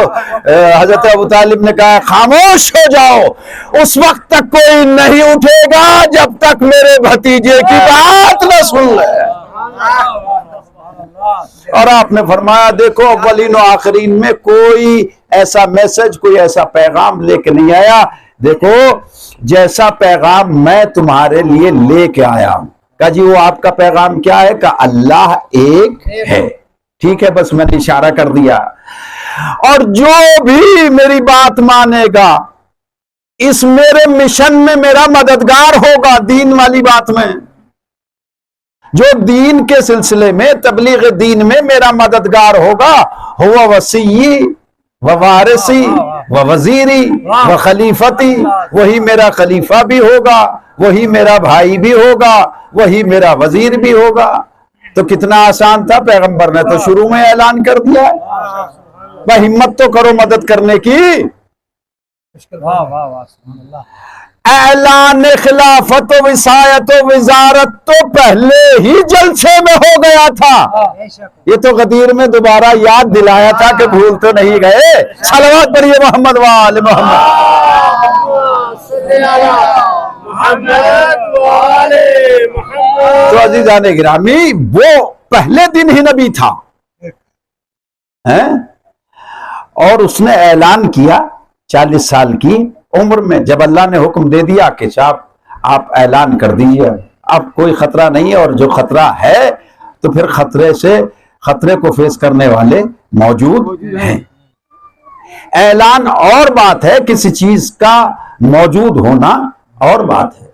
B: حضرت ابو طالب نے کہا خاموش ہو جاؤ، اس وقت تک کوئی نہیں اٹھے گا جب تک میرے بھتیجے کی بات نہ سن لے۔ اور آپ نے فرمایا دیکھو اولین و آخرین میں کوئی ایسا میسج، کوئی ایسا پیغام لے کے نہیں آیا، دیکھو جیسا پیغام میں تمہارے لیے لے کے آیا ہوں۔ کہا جی وہ آپ کا پیغام کیا ہے؟ کہ اللہ ایک ہے۔ ٹھیک ہے، بس میں نے اشارہ کر دیا، اور جو بھی میری بات مانے گا اس میرے مشن میں میرا مددگار ہوگا، دین والی بات میں، جو دین کے سلسلے میں تبلیغ دین میں میرا مددگار ہوگا، ہوا وصی و وارثی و وزیری و خلیفتی، وہی میرا خلیفہ بھی ہوگا، وہی میرا بھائی بھی ہوگا، وہی میرا وزیر بھی ہوگا۔ تو کتنا آسان تھا، پیغمبر نے تو شروع میں اعلان کر دیا ہے۔ بھائی ہمت تو کرو مدد کرنے کی۔ اعلان خلافت و وصایت و وزارت تو پہلے ہی جلسے میں ہو گیا تھا، یہ تو غدیر میں دوبارہ یاد دلایا تھا کہ بھول تو نہیں گئے۔ صلوات پڑھیے محمد و آل محمد۔ تو عزیزان گرامی، وہ پہلے دن ہی نبی تھا، اور اس نے اعلان کیا 40 سال کی عمر میں، جب اللہ نے حکم دے دیا کہ آپ اعلان کر دیجئے، اب کوئی خطرہ نہیں ہے، اور جو خطرہ ہے تو پھر خطرے کو فیس کرنے والے موجود ہیں۔ اعلان اور بات ہے، کسی چیز کا موجود ہونا اور بات ہے۔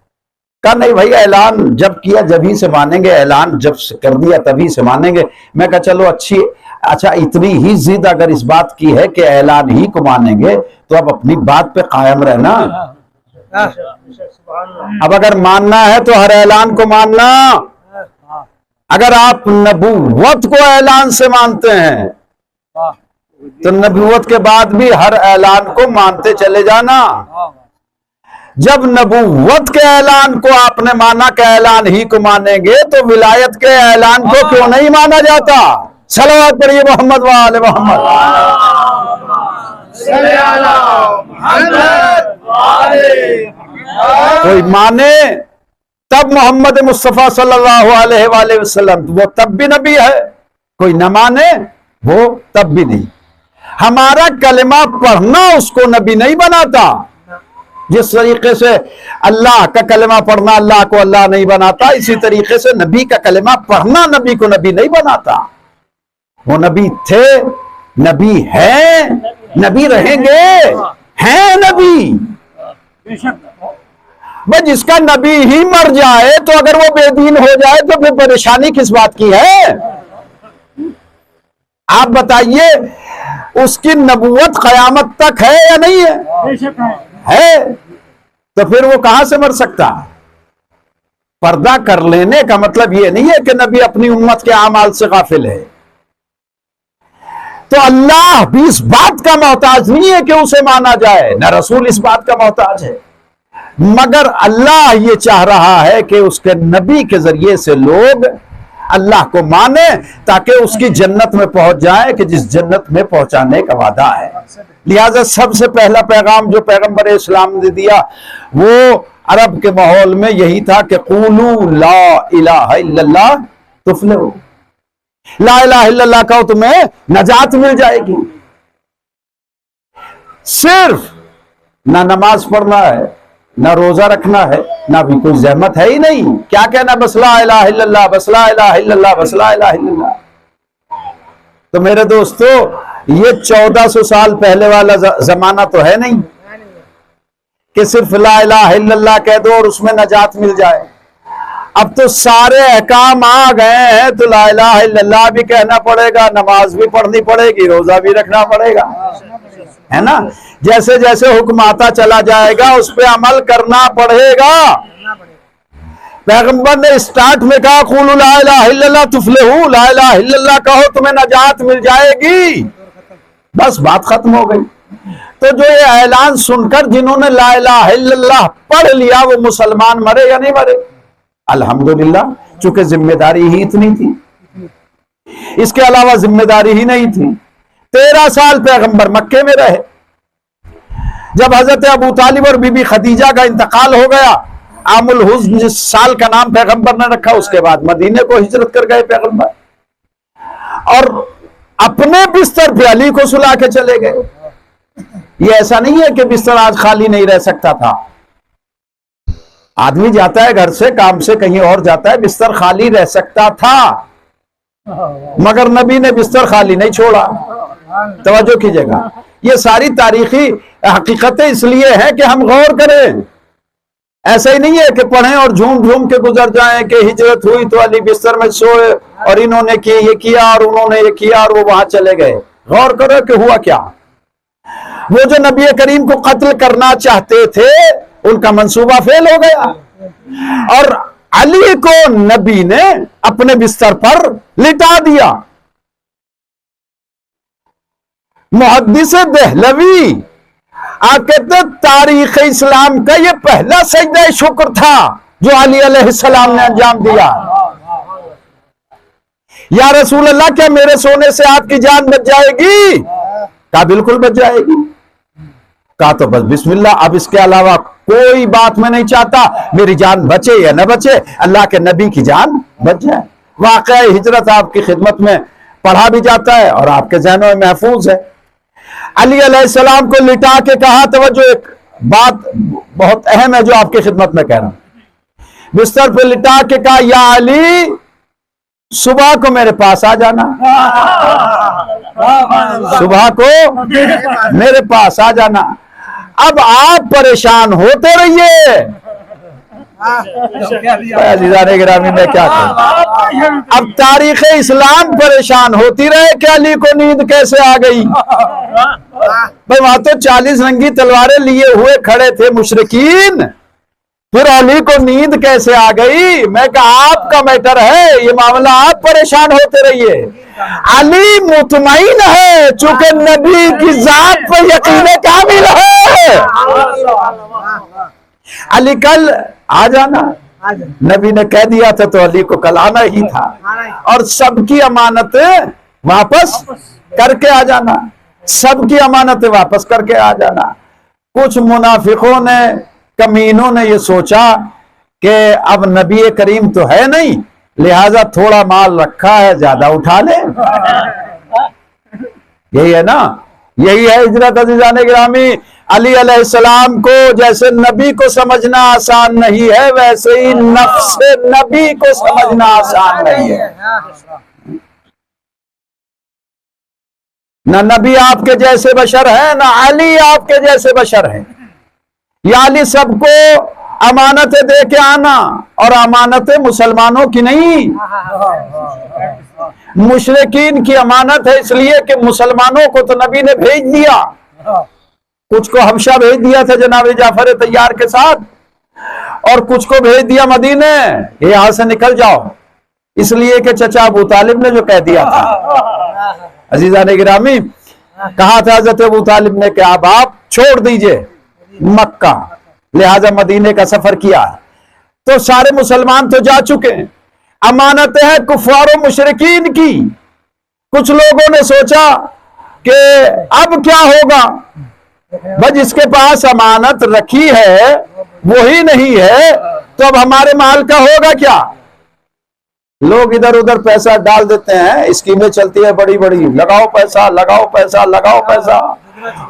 B: کہا نہیں بھائی اعلان جب کیا جبھی سے مانیں گے، اعلان جب کر دیا تبھی سے مانیں گے۔ میں کہا چلو اچھا اتنی ہی ضد اگر اس بات کی ہے کہ اعلان ہی کو مانیں گے تو اب اپنی بات پہ قائم رہنا۔ اب اگر ماننا ہے تو ہر اعلان کو ماننا۔ اگر آپ نبوت کو اعلان سے مانتے ہیں تو نبوت کے بعد بھی ہر اعلان کو مانتے چلے جانا۔ جب نبوت کے اعلان کو آپ نے مانا کہ اعلان ہی کو مانیں گے تو ولایت کے اعلان کو کیوں نہیں مانا جاتا؟ صلوات پڑھیے محمد وآل محمد۔ کوئی مانے تب محمد مصطفیٰ صلی اللہ علیہ وآلہ وسلم، وہ تب بھی نبی ہے، کوئی نہ مانے وہ تب بھی نہیں۔ ہمارا کلمہ پڑھنا اس کو نبی نہیں بناتا۔ جس طریقے سے اللہ کا کلمہ پڑھنا اللہ کو اللہ نہیں بناتا، اسی طریقے سے نبی کا کلمہ پڑھنا نبی کو نبی نہیں بناتا۔ وہ نبی تھے، نبی ہیں، نبی رہیں گے، ہیں نبی۔ بھئی جس کا نبی ہی مر جائے تو اگر وہ بے دین ہو جائے تو پھر پریشانی کس بات کی ہے؟ آپ بتائیے اس کی نبوت قیامت تک ہے یا نہیں ہے؟ ہے تو پھر وہ کہاں سے مر سکتا؟ پردہ کر لینے کا مطلب یہ نہیں ہے کہ نبی اپنی امت کے اعمال سے غافل ہے۔ تو اللہ بھی اس بات کا محتاج نہیں ہے کہ اسے مانا جائے، نہ رسول اس بات کا محتاج ہے، مگر اللہ یہ چاہ رہا ہے کہ اس کے نبی کے ذریعے سے لوگ اللہ کو مانے تاکہ اس کی جنت میں پہنچ جائے کہ جس جنت میں پہنچانے کا وعدہ ہے۔ لہذا سب سے پہلا پیغام جو پیغمبر اسلام نے دیا وہ عرب کے ماحول میں یہی تھا کہ قولوا لا الہ الا اللہ تفلحوا، لا الہ الا اللہ کہو تمہیں نجات مل جائے گی۔ صرف نہ نماز پڑھنا ہے، نہ روزہ رکھنا ہے، نہ بھی کوئی زحمت ہے ہی نہیں، کیا کہنا بس لا الہ الا اللہ، بس لا الہ الا اللہ، بس لا الہ الا اللہ۔ تو میرے دوستو یہ 1400 سال پہلے والا زمانہ تو ہے نہیں کہ صرف لا الہ الا اللہ کہہ دو اور اس میں نجات مل جائے۔ اب تو سارے احکام آ گئے ہیں تو لا الہ الا اللہ بھی کہنا پڑے گا، نماز بھی پڑھنی پڑے گی، روزہ بھی رکھنا پڑے گا، ہے نا؟ جیسے جیسے حکم آتا چلا جائے گا اس پہ عمل کرنا پڑے گا۔ پیغمبر نے اسٹارٹ میں کہا قولوا لا الہ الا اللہ تفلحوا، لا الہ الا اللہ کہو تمہیں نجات مل جائے گی، بس بات ختم ہو گئی۔ تو جو یہ اعلان سن کر جنہوں نے لا الہ الا اللہ پڑھ لیا وہ مسلمان مرے یا نہیں مرے؟ الحمدللہ، چونکہ ذمہ داری ہی اتنی تھی، اس کے علاوہ ذمہ داری ہی نہیں تھی۔ 13 سال پیغمبر مکے میں رہے۔ جب حضرت ابو طالب اور بی بی خدیجہ کا انتقال ہو گیا، عام الحزن جس سال کا نام پیغمبر نے رکھا، اس کے بعد مدینے کو ہجرت کر گئے پیغمبر، اور اپنے بستر پہ علی کو سلا کے چلے گئے۔ یہ ایسا نہیں ہے کہ بستر آج خالی نہیں رہ سکتا تھا، آدمی جاتا ہے گھر سے کام سے کہیں اور جاتا ہے، بستر خالی رہ سکتا تھا مگر نبی نے بستر خالی نہیں چھوڑا۔ توجہ کیجئے گا، یہ ساری تاریخی حقیقتیں اس لیے ہیں کہ ہم غور کریں۔ ایسا ہی نہیں ہے کہ پڑھیں اور جھوم جھوم کے گزر جائیں کہ ہجرت ہوئی تو علی بستر میں سوئے اور انہوں نے یہ کیا اور انہوں نے یہ کیا اور وہ وہاں چلے گئے۔ غور کرو کہ ہوا کیا۔ وہ جو نبی کریم کو قتل کرنا چاہتے تھے ان کا منصوبہ فیل ہو گیا، اور علی کو نبی نے اپنے بستر پر لٹا دیا۔ محدث دہلوی آپ کہتے ہیں تاریخ اسلام کا یہ پہلا سجدہ شکر تھا جو علی علیہ السلام نے انجام دیا۔ یا رسول اللہ کیا میرے سونے سے آپ کی جان بچ جائے گی؟ کہا بالکل بچ جائے گی۔ کہا تو بس بسم اللہ، اب اس کے علاوہ کوئی بات میں نہیں چاہتا، میری جان بچے یا نہ بچے، اللہ کے نبی کی جان بچ جائے۔ واقعہ ہجرت آپ کی خدمت میں پڑھا بھی جاتا ہے اور آپ کے ذہنوں میں محفوظ ہے۔ علی علیہ السلام کو لٹا کے کہا، توجہ ایک بات بہت اہم ہے جو آپ کی خدمت میں کہہ رہا ہوں، بستر پہ لٹا کے کہا یا علی صبح کو میرے پاس آ جانا، صبح کو میرے پاس آ جانا۔ اب آپ پریشان ہوتے رہیے، عزیزان گرامی میں کیا کہوں، اب تاریخ اسلام پریشان ہوتی رہے کہ علی کو نیند کیسے آ گئی. بھائی وہاں تو 40 رنگی تلواریں لیے ہوئے کھڑے تھے مشرکین، پھر علی کو نیند کیسے آ گئی؟ میں کہا آپ کا میٹر ہے یہ معاملہ، آپ پریشان ہوتے رہیے. علی مطمئن ہے چونکہ نبی کی ذات پر یقین کامل ہے. علی کل آ جانا، نبی نے کہہ دیا تھا تو علی کو کل آنا ہی تھا، اور سب کی امانتیں واپس کر کے آ جانا، سب کی امانتیں واپس کر کے آ جانا. کچھ منافقوں نے، کمینوں نے یہ سوچا کہ اب نبی کریم تو ہے نہیں، لہذا تھوڑا مال رکھا ہے زیادہ اٹھا لیں. یہی ہے نا، یہی ہے ہجرت. عزیزان گرامی، علی علیہ السلام کو جیسے نبی کو سمجھنا آسان نہیں ہے، ویسے ہی نفس نبی کو سمجھنا آسان نہیں ہے. نہ نبی آپ کے جیسے بشر ہیں، نہ علی آپ کے جیسے بشر ہیں. یا علی سب کو امانتیں دے کے آنا، اور امانتیں مسلمانوں کی نہیں، مشرکین کی امانت ہے، اس لیے کہ مسلمانوں کو تو نبی نے بھیج دیا، کچھ کو حبشہ بھیج دیا تھا جناب جعفر طیار کے ساتھ، اور کچھ کو بھیج دیا مدینے، یہاں سے نکل جاؤ، اس لیے کہ چچا ابو طالب نے جو کہہ دیا تھا. عزیزان گرامی، کہا تھا حضرت ابو طالب نے کہ اب آپ چھوڑ دیجئے مکہ، لہذا مدینے کا سفر کیا. تو سارے مسلمان تو جا چکے ہیں، امانتیں ہیں کفار و مشرکین کی. کچھ لوگوں نے سوچا کہ اب کیا ہوگا، بس جس کے پاس امانت رکھی ہے وہی نہیں ہے تو اب ہمارے مال کا ہوگا کیا. لوگ ادھر ادھر پیسہ ڈال دیتے ہیں، اسکیمیں چلتی ہیں بڑی بڑی، لگاؤ پیسہ لگاؤ پیسہ لگاؤ پیسہ،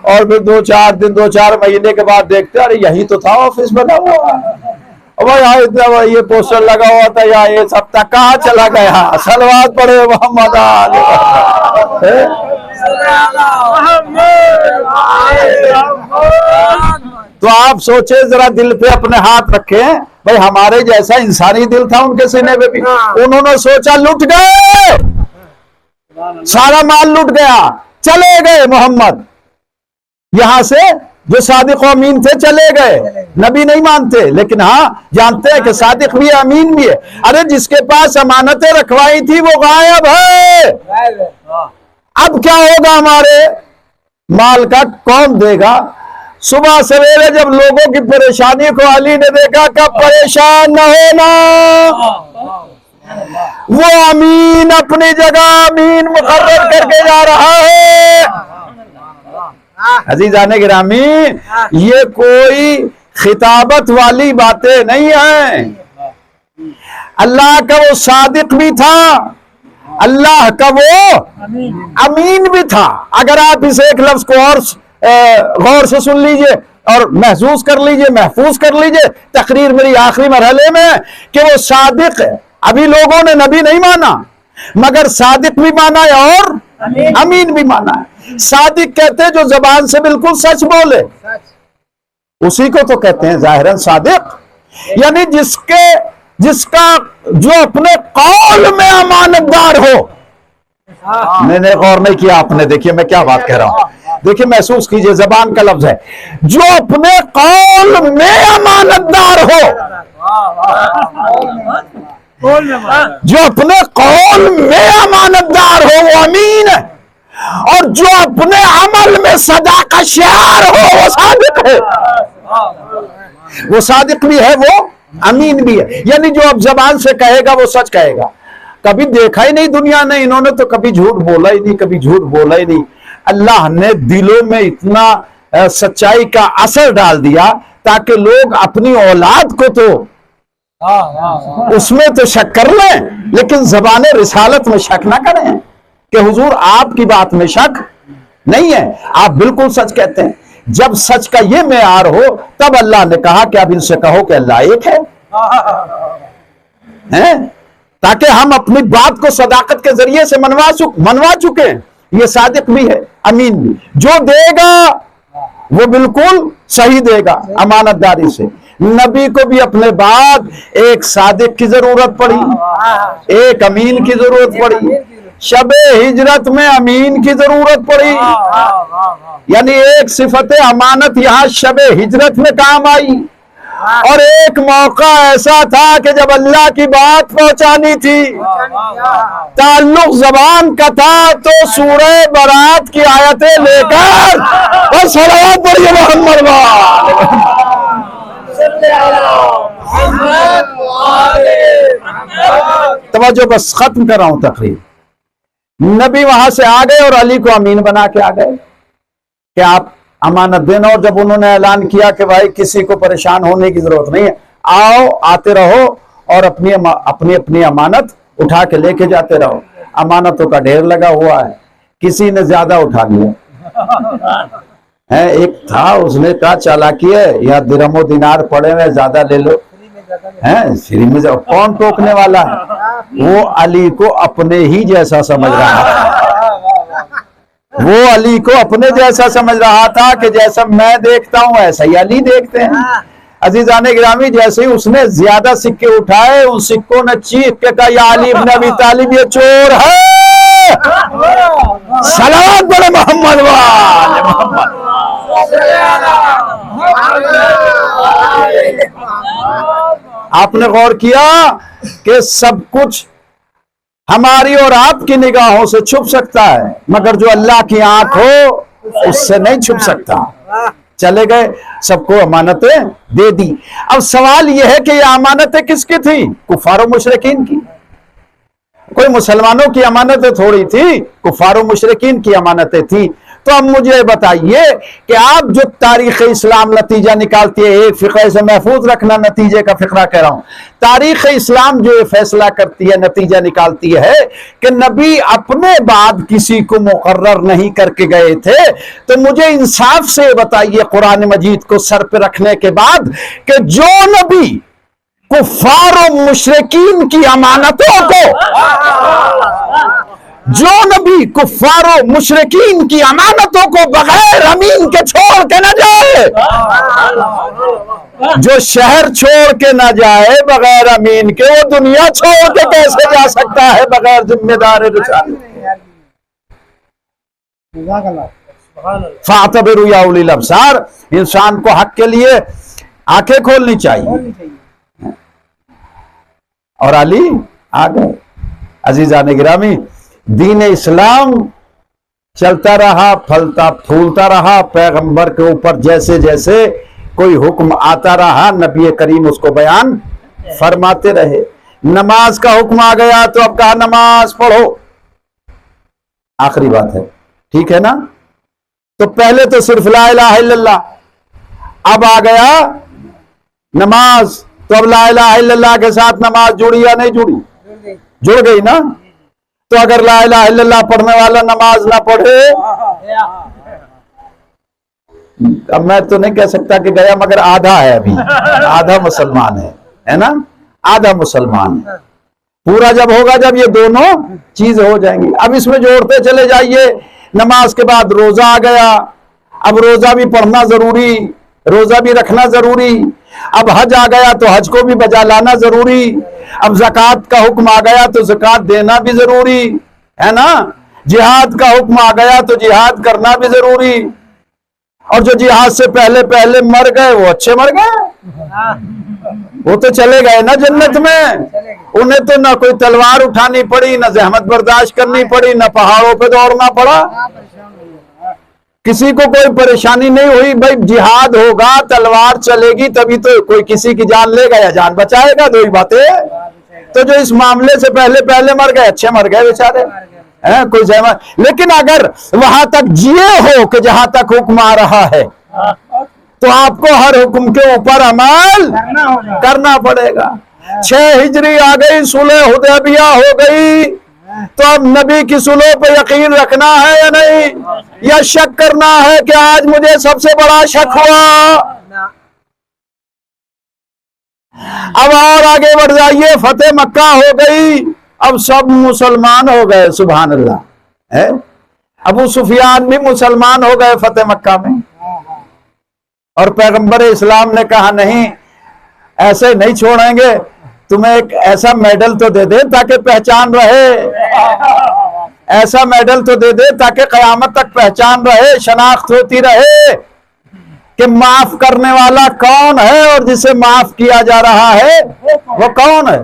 B: اور پھر 2-4 دن 2-4 مہینے کے بعد دیکھتے ہیں ارے یہی تو تھا آفس بنا ہوا، یہاں اتنا یہ پوسٹر لگا ہوا تھا، یا یہ سب تک کہاں چلا گیا. صلوات پڑھے محمد علیہ. تو آپ سوچے ذرا، دل پہ اپنے ہاتھ رکھیں، بھائی ہمارے جیسا انسانی دل تھا ان کے سینے پہ بھی. انہوں نے سوچا لٹ گئے، سارا مال لٹ گیا، چلے گئے محمد یہاں سے، جو صادق و امین تھے چلے گئے. نبی نہیں مانتے، لیکن ہاں جانتے ہیں کہ صادق بھی ہے امین بھی ہے. ارے جس کے پاس امانتیں رکھوائی تھی وہ غائب ہے، اب کیا ہوگا ہمارے مال کا، کون دے گا. صبح سویرے جب لوگوں کی پریشانی کو علی نے دیکھا کہ پریشان نہ ہونا، وہ امین اپنی جگہ امین مقرر کر کے جا رہا ہے. عزیزان گرامی، یہ کوئی خطابت والی باتیں نہیں ہیں. اللہ کا وہ صادق بھی تھا، اللہ کا وہ امین بھی تھا. اگر آپ اس ایک لفظ کو اور غور سے سن لیجئے اور محسوس کر لیجئے، محفوظ کر لیجئے تقریر میری آخری مرحلے میں، کہ وہ صادق ہے. ابھی لوگوں نے نبی نہیں مانا، مگر صادق بھی مانا ہے اور امین بھی مانا ہے. صادق کہتے ہیں جو زبان سے بالکل سچ بولے، اسی کو تو کہتے ہیں ظاہراً صادق، یعنی جس کا جو اپنے قول میں امانت دار ہو. میں نے غور نہیں کیا آپ نے، دیکھیے میں کیا بات کہہ رہا ہوں، دیکھیے محسوس کیجئے، زبان کا لفظ ہے، جو اپنے قول میں امانت دار ہو، جو اپنے قول میں امانت دار ہو وہ امین ہے، اور جو اپنے عمل میں صداقت شعار ہو وہ صادق ہے. وہ صادق بھی ہے، وہ امین بھی ہے. یعنی جو اب زبان سے کہے گا وہ سچ کہے گا. کبھی دیکھا ہی نہیں دنیا نے، انہوں نے تو کبھی جھوٹ بولا ہی نہیں، کبھی جھوٹ بولا ہی نہیں. اللہ نے دلوں میں اتنا سچائی کا اثر ڈال دیا تاکہ لوگ اپنی اولاد کو تو اس میں تو شک کر لیں، لیکن زبان رسالت میں شک نہ کریں کہ حضور آپ کی بات میں شک نہیں ہے، آپ بالکل سچ کہتے ہیں. جب سچ کا یہ معیار ہو تب اللہ نے کہا کہ اب ان سے کہو کہ اللہ ایک ہے، تاکہ ہم اپنی بات کو صداقت کے ذریعے سے منوا چکے ہیں. یہ صادق بھی ہے، امین بھی. جو دے گا وہ بالکل صحیح دے گا امانت داری سے، نبی کو بھی اپنے بعد ایک صادق کی ضرورت پڑی، ایک امین کی ضرورت پڑی، شب ہجرت میں امین کی ضرورت پڑی، یعنی ایک صفت امانت یہاں شب ہجرت میں کام آئی، اور ایک موقع ایسا تھا کہ جب اللہ کی بات پہنچانی تھی، تعلق زبان کا تھا، تو سورہ برات کی آیتیں لے کر بس صلوات پڑھیے محمد توجہ، بس ختم کر رہا ہوں تقریر۔ نبی وہاں سے آ گئے اور علی کو امین بنا کے آ گئے کہ آپ امانت دینا، اور جب انہوں نے اعلان کیا کہ بھائی کسی کو پریشان ہونے کی ضرورت نہیں ہے، آؤ آتے رہو اور اپنی اپنی امانت اٹھا کے لے کے جاتے رہو۔ امانتوں کا ڈھیر لگا ہوا ہے، کسی نے زیادہ اٹھا لیا، ایک تھا اس نے کہا چالاکی ہے، یا درہم و دینار پڑے ہوئے زیادہ لے لو، فری میں کون ٹوکنے والا ہے؟ وہ علی کو اپنے ہی جیسا سمجھ رہا تھا، وہ علی کو اپنے جیسا سمجھ رہا تھا کہ جیسا میں دیکھتا ہوں ایسا ہی علی دیکھتے ہیں۔ عزیزان گرامی، جیسے ہی اس نے زیادہ سکے اٹھائے، ان سکوں نے چیخ کے کہا یا علی ابن ابی طالب یہ چور ہے، صلوات پڑھے محمد وآل محمد۔ آپ نے غور کیا کہ سب کچھ ہماری اور آپ کی نگاہوں سے چھپ سکتا ہے، مگر جو اللہ کی آنکھ ہو اس سے نہیں چھپ سکتا۔ چلے گئے، سب کو امانتیں دے دی۔ اب سوال یہ ہے کہ یہ امانتیں کس کی تھی؟ کفار و مشرکین کی۔ کوئی مسلمانوں کی امانتیں تھوڑی تھی، کفار و مشرکین کی امانتیں تھی۔ تو اب مجھے بتائیے کہ آپ جو تاریخ اسلام نتیجہ نکالتی ہے، ایک فقہ سے محفوظ رکھنا نتیجے کا فقرہ کہہ رہا ہوں، تاریخ اسلام جو فیصلہ کرتی ہے، نتیجہ نکالتی ہے کہ نبی اپنے بعد کسی کو مقرر نہیں کر کے گئے تھے، تو مجھے انصاف سے بتائیے قرآن مجید کو سر پہ رکھنے کے بعد کہ جو نبی کفار و مشرکین کی امانتوں کو، جو نبی کفار و مشرکین کی امانتوں کو بغیر امین کے چھوڑ کے نہ جائے، جو شہر چھوڑ کے نہ جائے بغیر امین کے، وہ دنیا چھوڑ کے کیسے جا سکتا ہے بغیر ذمہ دار رسالت؟ فاعتبروا یا اولی الابصار، انسان کو حق کے لیے آنکھیں کھولنی چاہیے۔ اور علی آ گئے۔ عزیزان گرامی، دین اسلام چلتا رہا، پھلتا پھولتا رہا، پیغمبر کے اوپر جیسے جیسے کوئی حکم آتا رہا، نبی کریم اس کو بیان فرماتے رہے۔ نماز کا حکم آ گیا تو اب کہا نماز پڑھو، آخری بات ہے، ٹھیک ہے نا؟ تو پہلے تو صرف لا الہ الا اللہ، اب آ گیا نماز، تو اب لا الہ الا اللہ کے ساتھ نماز جڑی یا نہیں جڑی؟ جڑ گئی نا؟ تو اگر لا الہ الا اللہ پڑھنے والا نماز نہ پڑھے، اب میں تو نہیں کہہ سکتا کہ گیا، مگر آدھا ہے، ابھی آدھا مسلمان ہے نا؟ آدھا مسلمان ہے۔ پورا جب ہوگا، جب یہ دونوں چیز ہو جائیں گی۔ اب اس میں جوڑتے چلے جائیے، نماز کے بعد روزہ آ گیا، اب روزہ بھی پڑھنا ضروری، روزہ بھی رکھنا ضروری۔ اب حج آ گیا تو حج کو بھی بجا لانا ضروری۔ اب زکوٰۃ کا حکم آ گیا تو زکوٰۃ دینا بھی ضروری ہے نا؟ جہاد کا حکم آ گیا تو جہاد کرنا بھی ضروری۔ اور جو جہاد سے پہلے پہلے مر گئے وہ اچھے مر گئے، وہ تو چلے گئے نا جنت میں۔ انہیں تو نہ کوئی تلوار اٹھانی پڑی، نہ زحمت برداشت کرنی پڑی، نہ پہاڑوں پہ دوڑنا پڑا، کسی کو کوئی پریشانی نہیں ہوئی۔ بھائی جہاد ہوگا، تلوار چلے گی، تبھی تو کوئی کسی کی جان لے گا یا جان بچائے گا، دو ہی باتیں۔ تو جو اس معاملے سے پہلے پہلے مر گئے، اچھے مر گئے بیچارے، کوئی زحمت۔ لیکن اگر وہاں تک جیے ہو کہ جہاں تک حکم آ رہا ہے، تو آپ کو ہر حکم کے اوپر عمل کرنا پڑے گا۔ 6 ہجری آ گئی، صلح حدیبیہ ہو گئی، تو اب نبی کی صلح پہ یقین رکھنا ہے یا نہیں، یا شک کرنا ہے کہ آج مجھے سب سے بڑا شک ہوا؟ اب اور آگے بڑھ جائیے، فتح مکہ ہو گئی، اب سب مسلمان ہو گئے، سبحان اللہ۔ ابو سفیان بھی مسلمان ہو گئے فتح مکہ میں، اور پیغمبر اسلام نے کہا نہیں، ایسے نہیں چھوڑیں گے, تمہیں ایک ایسا میڈل تو دے دیں تاکہ پہچان رہے, ایسا میڈل تو دے دیں تاکہ قیامت تک پہچان رہے, شناخت ہوتی رہے کہ معاف کرنے والا کون ہے اور جسے معاف کیا جا رہا ہے وہ کون ہے.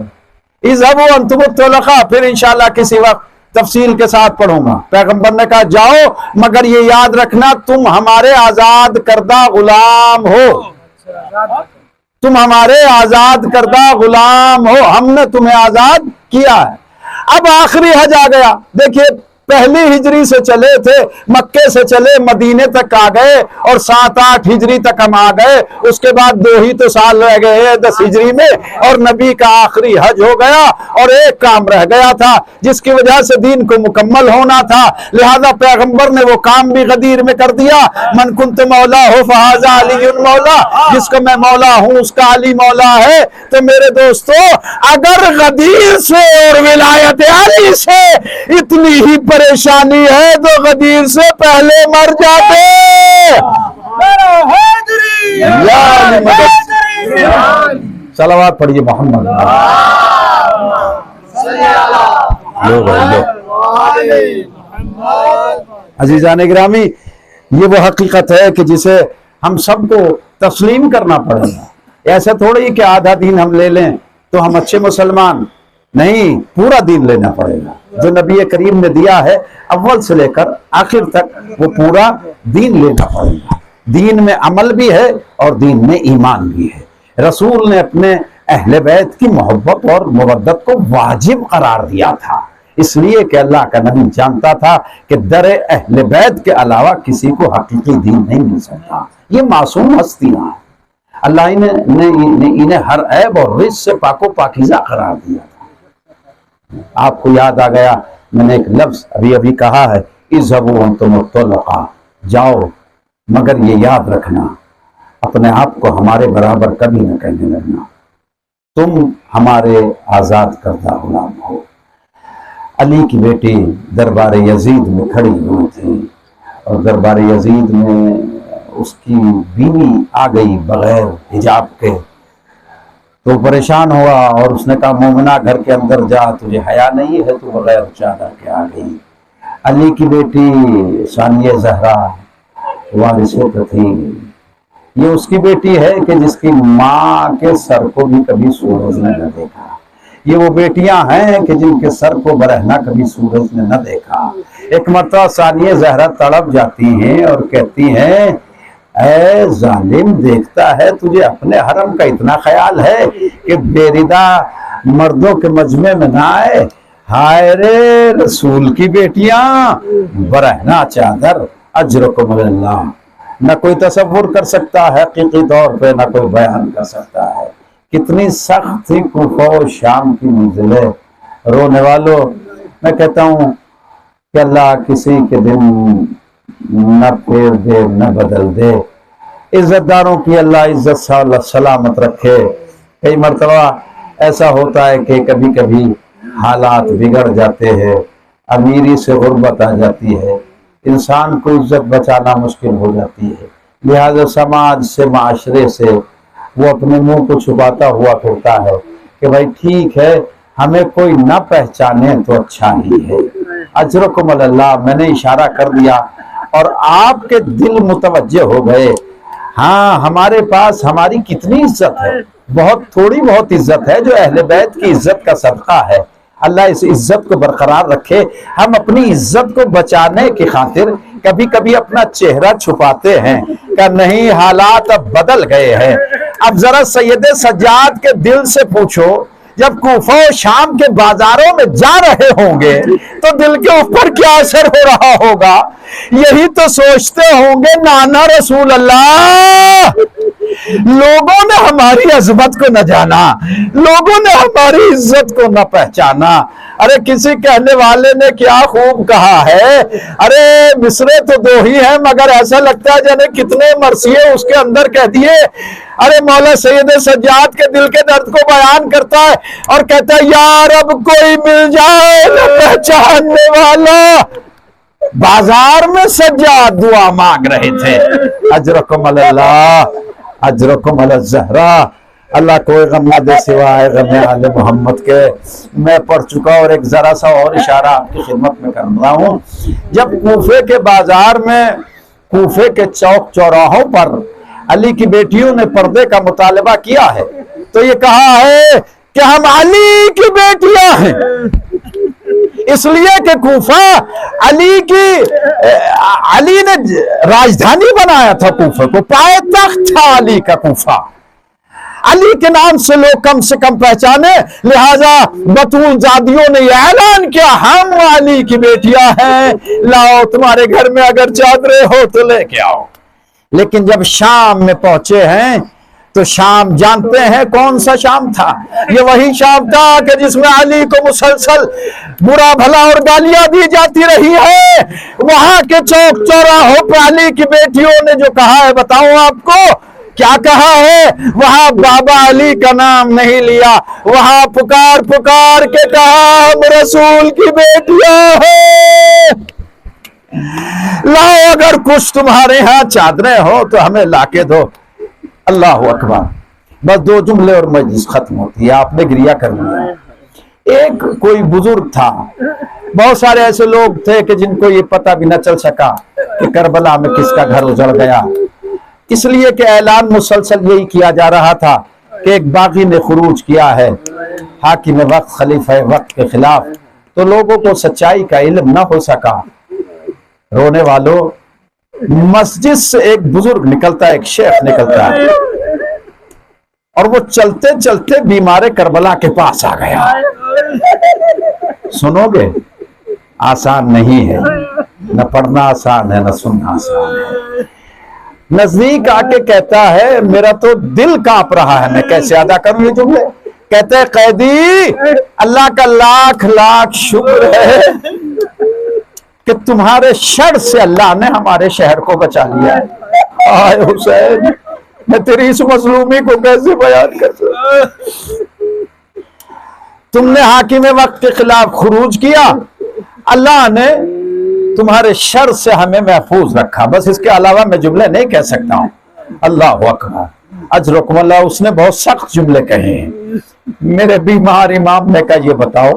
B: اذهبوا انتم الطلقاء, پھر انشاءاللہ کسی وقت تفصیل کے ساتھ پڑھوں گا. پیغمبر نے کہا جاؤ مگر یہ یاد رکھنا تم ہمارے آزاد کردہ غلام ہو, تم ہمارے آزاد کردہ غلام ہو, ہم نے تمہیں آزاد کیا ہے. اب آخری حج آ گیا. دیکھیے پہلی ہجری سے چلے تھے, مکے سے چلے مدینے تک آ گئے اور 7-8 ہجری تک ہم آ گئے. اس کے بعد 2 ہی تو سال رہ گئے 10 ہجری میں, اور نبی کا آخری حج ہو گیا اور ایک کام رہ گیا تھا جس کی وجہ سے دین کو مکمل ہونا تھا. لہذا پیغمبر نے وہ کام بھی غدیر میں کر دیا. من کنت مولا ہو فہذا علی مولا, جس کو میں مولا ہوں اس کا علی مولا ہے. تو میرے دوستو اگر غدیر سے اور ولایت علی سے اتنی ہی پریشانی ہے تو غدیر سے پہلے مر جاتے. یا علی مدد, صلوات پڑھیے محمد. عزیزان گرامی, یہ وہ حقیقت ہے کہ جسے ہم سب کو تسلیم کرنا پڑے گا. ایسا تھوڑی کہ آدھا دین ہم لے لیں تو ہم اچھے مسلمان نہیں, پورا دین لینا پڑے گا. جو نبی کریم نے دیا ہے اول سے لے کر آخر تک وہ پورا دین لینا پڑے گا. دین میں عمل بھی ہے اور دین میں ایمان بھی ہے. رسول نے اپنے اہل بیت کی محبت اور مودت کو واجب قرار دیا تھا, اس لیے کہ اللہ کا نبی جانتا تھا کہ در اہل بیت کے علاوہ کسی کو حقیقی دین نہیں مل سکتا. یہ معصوم ہستیاں ہیں, اللہ نے انہیں ہر عیب اور رزق سے پاک و پاکیزہ قرار دیا تھا. آپ کو یاد آ گیا میں نے ایک لفظ ابھی کہا ہے, اذهبوا انتم الطلقاء, جاؤ مگر یہ یاد رکھنا اپنے آپ کو ہمارے برابر کبھی نہ کہنے لگنا, تم ہمارے آزاد کردہ غلام ہو. علی کی بیٹی دربار یزید میں کھڑی ہوئی تھی اور دربار یزید میں اس کی بیوی آ گئی بغیر حجاب کے, تو پریشان ہوا اور اس نے کہا مومنہ گھر کے اندر جا, تجھے حیا نہیں ہے, تو بغیر چادر کے آ گئی. علی کی بیٹی ثانیہ زہرا وارثہ تھی, یہ اس کی بیٹی ہے کہ جس کی ماں کے سر کو بھی کبھی سورج نے نہ دیکھا. یہ وہ بیٹیاں ہیں کہ جن کے سر کو برہنہ کبھی سورج نے نہ دیکھا. ایک مرتبہ ثانیہ زہرا تڑپ جاتی ہیں اور کہتی ہیں اے ظالم, دیکھتا ہے تجھے اپنے حرم کا اتنا خیال ہے کہ بیردہ مردوں کے مجمع میں نہ آئے. ہائے رے رسول کی بیٹیاں, برہنہ چادر, اجرکم اللہ. نہ کوئی تصور کر سکتا ہے حقیقی طور پہ, نہ کوئی بیان کر سکتا ہے کتنی سخت تھی کوفہ و شام کی منزلیں. رونے والوں, میں کہتا ہوں کہ اللہ کسی کے دن نہ پھیر دے نہ بدل دے. عزت داروں کی اللہ عزت سلامت رکھے. کئی مرتبہ ایسا ہوتا ہے کہ کبھی کبھی حالات بگڑ جاتے ہیں, امیری سے غربت آ جاتی ہے, انسان کو عزت بچانا مشکل ہو جاتی ہے. لہذا سماج سے, معاشرے سے وہ اپنے منہ کو چھپاتا ہوا پھرتا ہے کہ بھائی ٹھیک ہے ہمیں کوئی نہ پہچانے تو اچھا ہی ہے. اجرکم اللہ, میں نے اشارہ کر دیا اور آپ کے دل متوجہ ہو گئے. ہاں ہمارے پاس ہماری کتنی عزت ہے, بہت تھوڑی بہت عزت ہے جو اہل بیت کی عزت کا صدقہ ہے. اللہ اس عزت کو برقرار رکھے. ہم اپنی عزت کو بچانے کی خاطر کبھی کبھی اپنا چہرہ چھپاتے ہیں کہ نہیں, حالات اب بدل گئے ہیں. اب ذرا سید سجاد کے دل سے پوچھو, جب کوفہ و شام کے بازاروں میں جا رہے ہوں گے تو دل کے اوپر کیا اثر ہو رہا ہوگا؟ یہی تو سوچتے ہوں گے نانا رسول اللہ, لوگوں نے ہماری عظمت کو نہ جانا, لوگوں نے ہماری عزت کو نہ پہچانا. ارے کسی کہنے والے نے کیا خوب کہا ہے, ارے مصرے تو 2 ہی ہیں مگر ایسا لگتا ہے جانے کتنے مرثیے اس کے اندر کہہ دیے. ارے مولا سید سجاد کے دل کے درد کو بیان کرتا ہے اور کہتا ہے یا رب کوئی مل جائے نہ پہچاننے والا. بازار میں سجاد دعا مانگ رہے تھے, اجرکم اللہ, اجرکم الزہرا.
A: اللہ کوئی غم نہ دے سوائے غم آل محمد کے. میں پڑھ چکا اور ایک ذرا سا اور اشارہ آپ کی خدمت میں کر رہا ہوں. جب کوفے کے بازار میں، کوفے کے چوک چوراہوں پر علی کی بیٹیوں نے پردے کا مطالبہ کیا ہے تو یہ کہا ہے کہ ہم علی کی بیٹیاں ہیں، اس لیے کہ کوفہ علی نے راجدھانی بنایا تھا کوفہ کو، پائے تخت تھا علی کا کوفہ. علی کے نام سے لوگ کم سے کم پہچانے، لہذا بطول زادیوں نے یہ اعلان کیا ہم علی کی بیٹیاں ہیں، لاؤ تمہارے گھر میں اگر چادریں ہو تو لے کے آؤ. لیکن جب شام میں پہنچے ہیں تو شام جانتے ہیں کون سا شام تھا؟ یہ وہی شام تھا کہ جس میں علی کو مسلسل برا بھلا اور گالیاں دی جاتی رہی ہے. وہاں کے چوک چوراہوں پہ علی کی بیٹیوں نے جو کہا ہے بتاؤں آپ کو کیا کہا ہے؟ وہاں بابا علی کا نام نہیں لیا، وہاں پکار پکار کے کہا ہم رسول کی بیٹیاں ہیں، لاؤ اگر کچھ تمہارے ہاں چادریں ہو تو ہمیں لا کے دو. اللہ اکبر. بس 2 جملے اور مجلس ختم ہوتی ہے. آپ نے گریہ کر لیا. ایک کوئی بزرگ تھا، بہت سارے ایسے لوگ تھے کہ جن کو یہ پتہ بھی نہ چل سکا کہ کربلا میں کس کا گھر اجڑ گیا، اس لیے کہ اعلان مسلسل یہی کیا جا رہا تھا کہ ایک باغی نے خروج کیا ہے حاکم وقت خلیفہ وقت کے خلاف، تو لوگوں کو سچائی کا علم نہ ہو سکا. رونے والوں، مسجد سے ایک بزرگ نکلتا ہے، ایک شیخ نکلتا ہے، اور وہ چلتے چلتے بیمار کربلا کے پاس آ گیا. سنو گے؟ آسان نہیں ہے، نہ پڑھنا آسان ہے نہ سننا آسان ہے. نزدیک آ کے کہتا ہے میرا تو دل کانپ رہا ہے، میں کیسے ادا کروں یہ جملے. کہتے ہیں قیدی اللہ کا لاکھ لاکھ شکر ہے کہ تمہارے شر سے اللہ نے ہمارے شہر کو بچا لیا ہے. آئے حسین، میں تیری اس مظلومی کو کیسے بیان کر سکتا. تم نے حاکم وقت کے خلاف خروج کیا، اللہ نے تمہارے شر سے ہمیں محفوظ رکھا. بس اس کے علاوہ میں جملے نہیں کہہ سکتا ہوں. اللہ اکبر. اجرکم اللہ. اس نے بہت سخت جملے کہے ہیں. میرے بیمار امام نے کہا یہ بتاؤ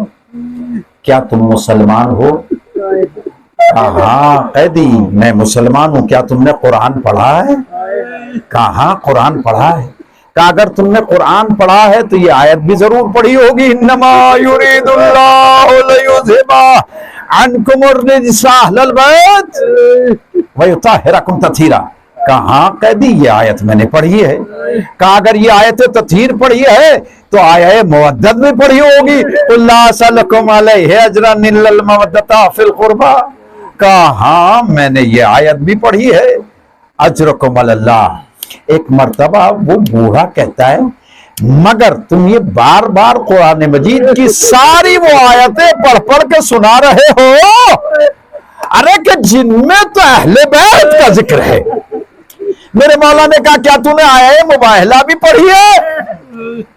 A: کیا تم مسلمان ہو؟ ہاں قیدی میں مسلمان ہوں. کیا تم نے قرآن پڑھا ہے؟ کہاں قرآن پڑھا ہے؟ کہا اگر تم نے قرآن پڑھا ہے تو یہ آیت بھی ضرور پڑھی ہوگی، انما یرید اللہ لیذھب عنکم الرجس اہل البیت ویطہرکم تطہیرا. کہاں قیدی یہ آیت میں نے پڑھی ہے. کہا اگر یہ آیت تطہیر پڑھی ہے تو آیت مودت بھی پڑھی ہوگی، لا اسألکم علیہ اجرا الا المودۃ فی القربى. کہاں میں نے یہ آیت بھی پڑھی ہے. اجرکم اللہ. ایک مرتبہ وہ بوڑھا کہتا ہے مگر تم یہ بار بار قرآن مجید کی ساری وہ آیتیں پڑھ پڑھ کے سنا رہے ہو، ارے کہ جن میں تو اہل بیت کا ذکر ہے. میرے مولا نے کہا کیا تم نے آیہ مباہلہ بھی پڑھی ہے؟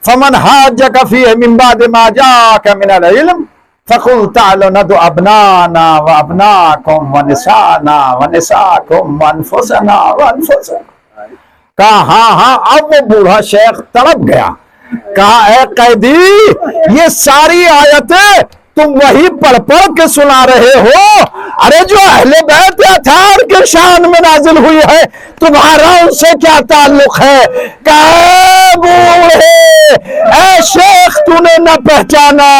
A: فمن حاجک فیہ من بعد ما جاءک من العلم فقل تعالوا ندعو ابنانا وابناکم ونساءنا ونساءکم وانفسنا وانفسکم. کہا ہاں. اب وہ بوڑھا شیخ تڑپ گیا. کہا اے قیدی یہ ساری آیتیں تم وہی پڑھ پڑھ کے سنا رہے ہو، ارے جو اہل بیت اطہار کے شان میں نازل ہوئی ہے تمہارا ان سے کیا تعلق ہے؟ کہا بوڑھے اے شیخ تو نے نہ پہچانا،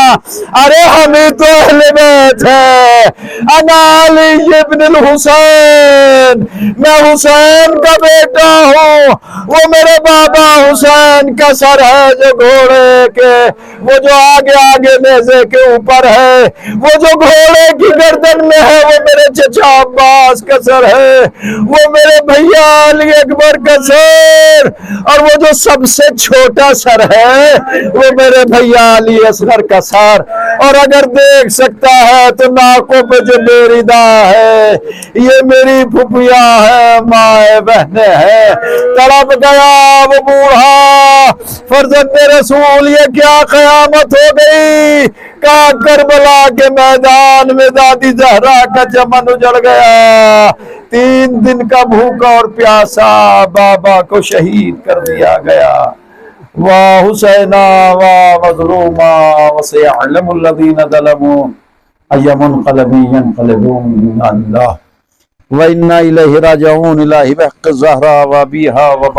A: ارے ہمیں تو اہل بیت ہے. انا علی ابن الحسین، میں حسین کا بیٹا ہوں. وہ میرے بابا حسین کا سر ہے جو گھوڑے کے، وہ جو آگے آگے نیزے کے اوپر ہے، وہ جو گھوڑے کی گردن میں ہے وہ میرے چچا عباس کا سر ہے، وہ میرے بھیا علی اکبر کا سر، اور وہ جو سب سے چھوٹا سر ہے وہ میرے بھیا علی اصغر کا سر. اور اگر دیکھ سکتا ہے تو ناکوں پہ جو میری دا ہے یہ میری پھپھیا ہے، ماں بہنیں ہیں. تڑپ گیا وہ بوڑھا. فرزند رسول یہ کیا قیامت ہو گئی. کہا کربلا کے میدان میں دادی زہرا کا چمن اجڑ گیا. 3 دن کا بھوکا اور پیاسا بابا کو شہید کر دیا گیا. وحسینا ومظلوما وسيعلم الذين ظلموا أي منقلب ينقلبون إلى الله وإنا إليه راجعون. إلهي بحق الزهراء وبيها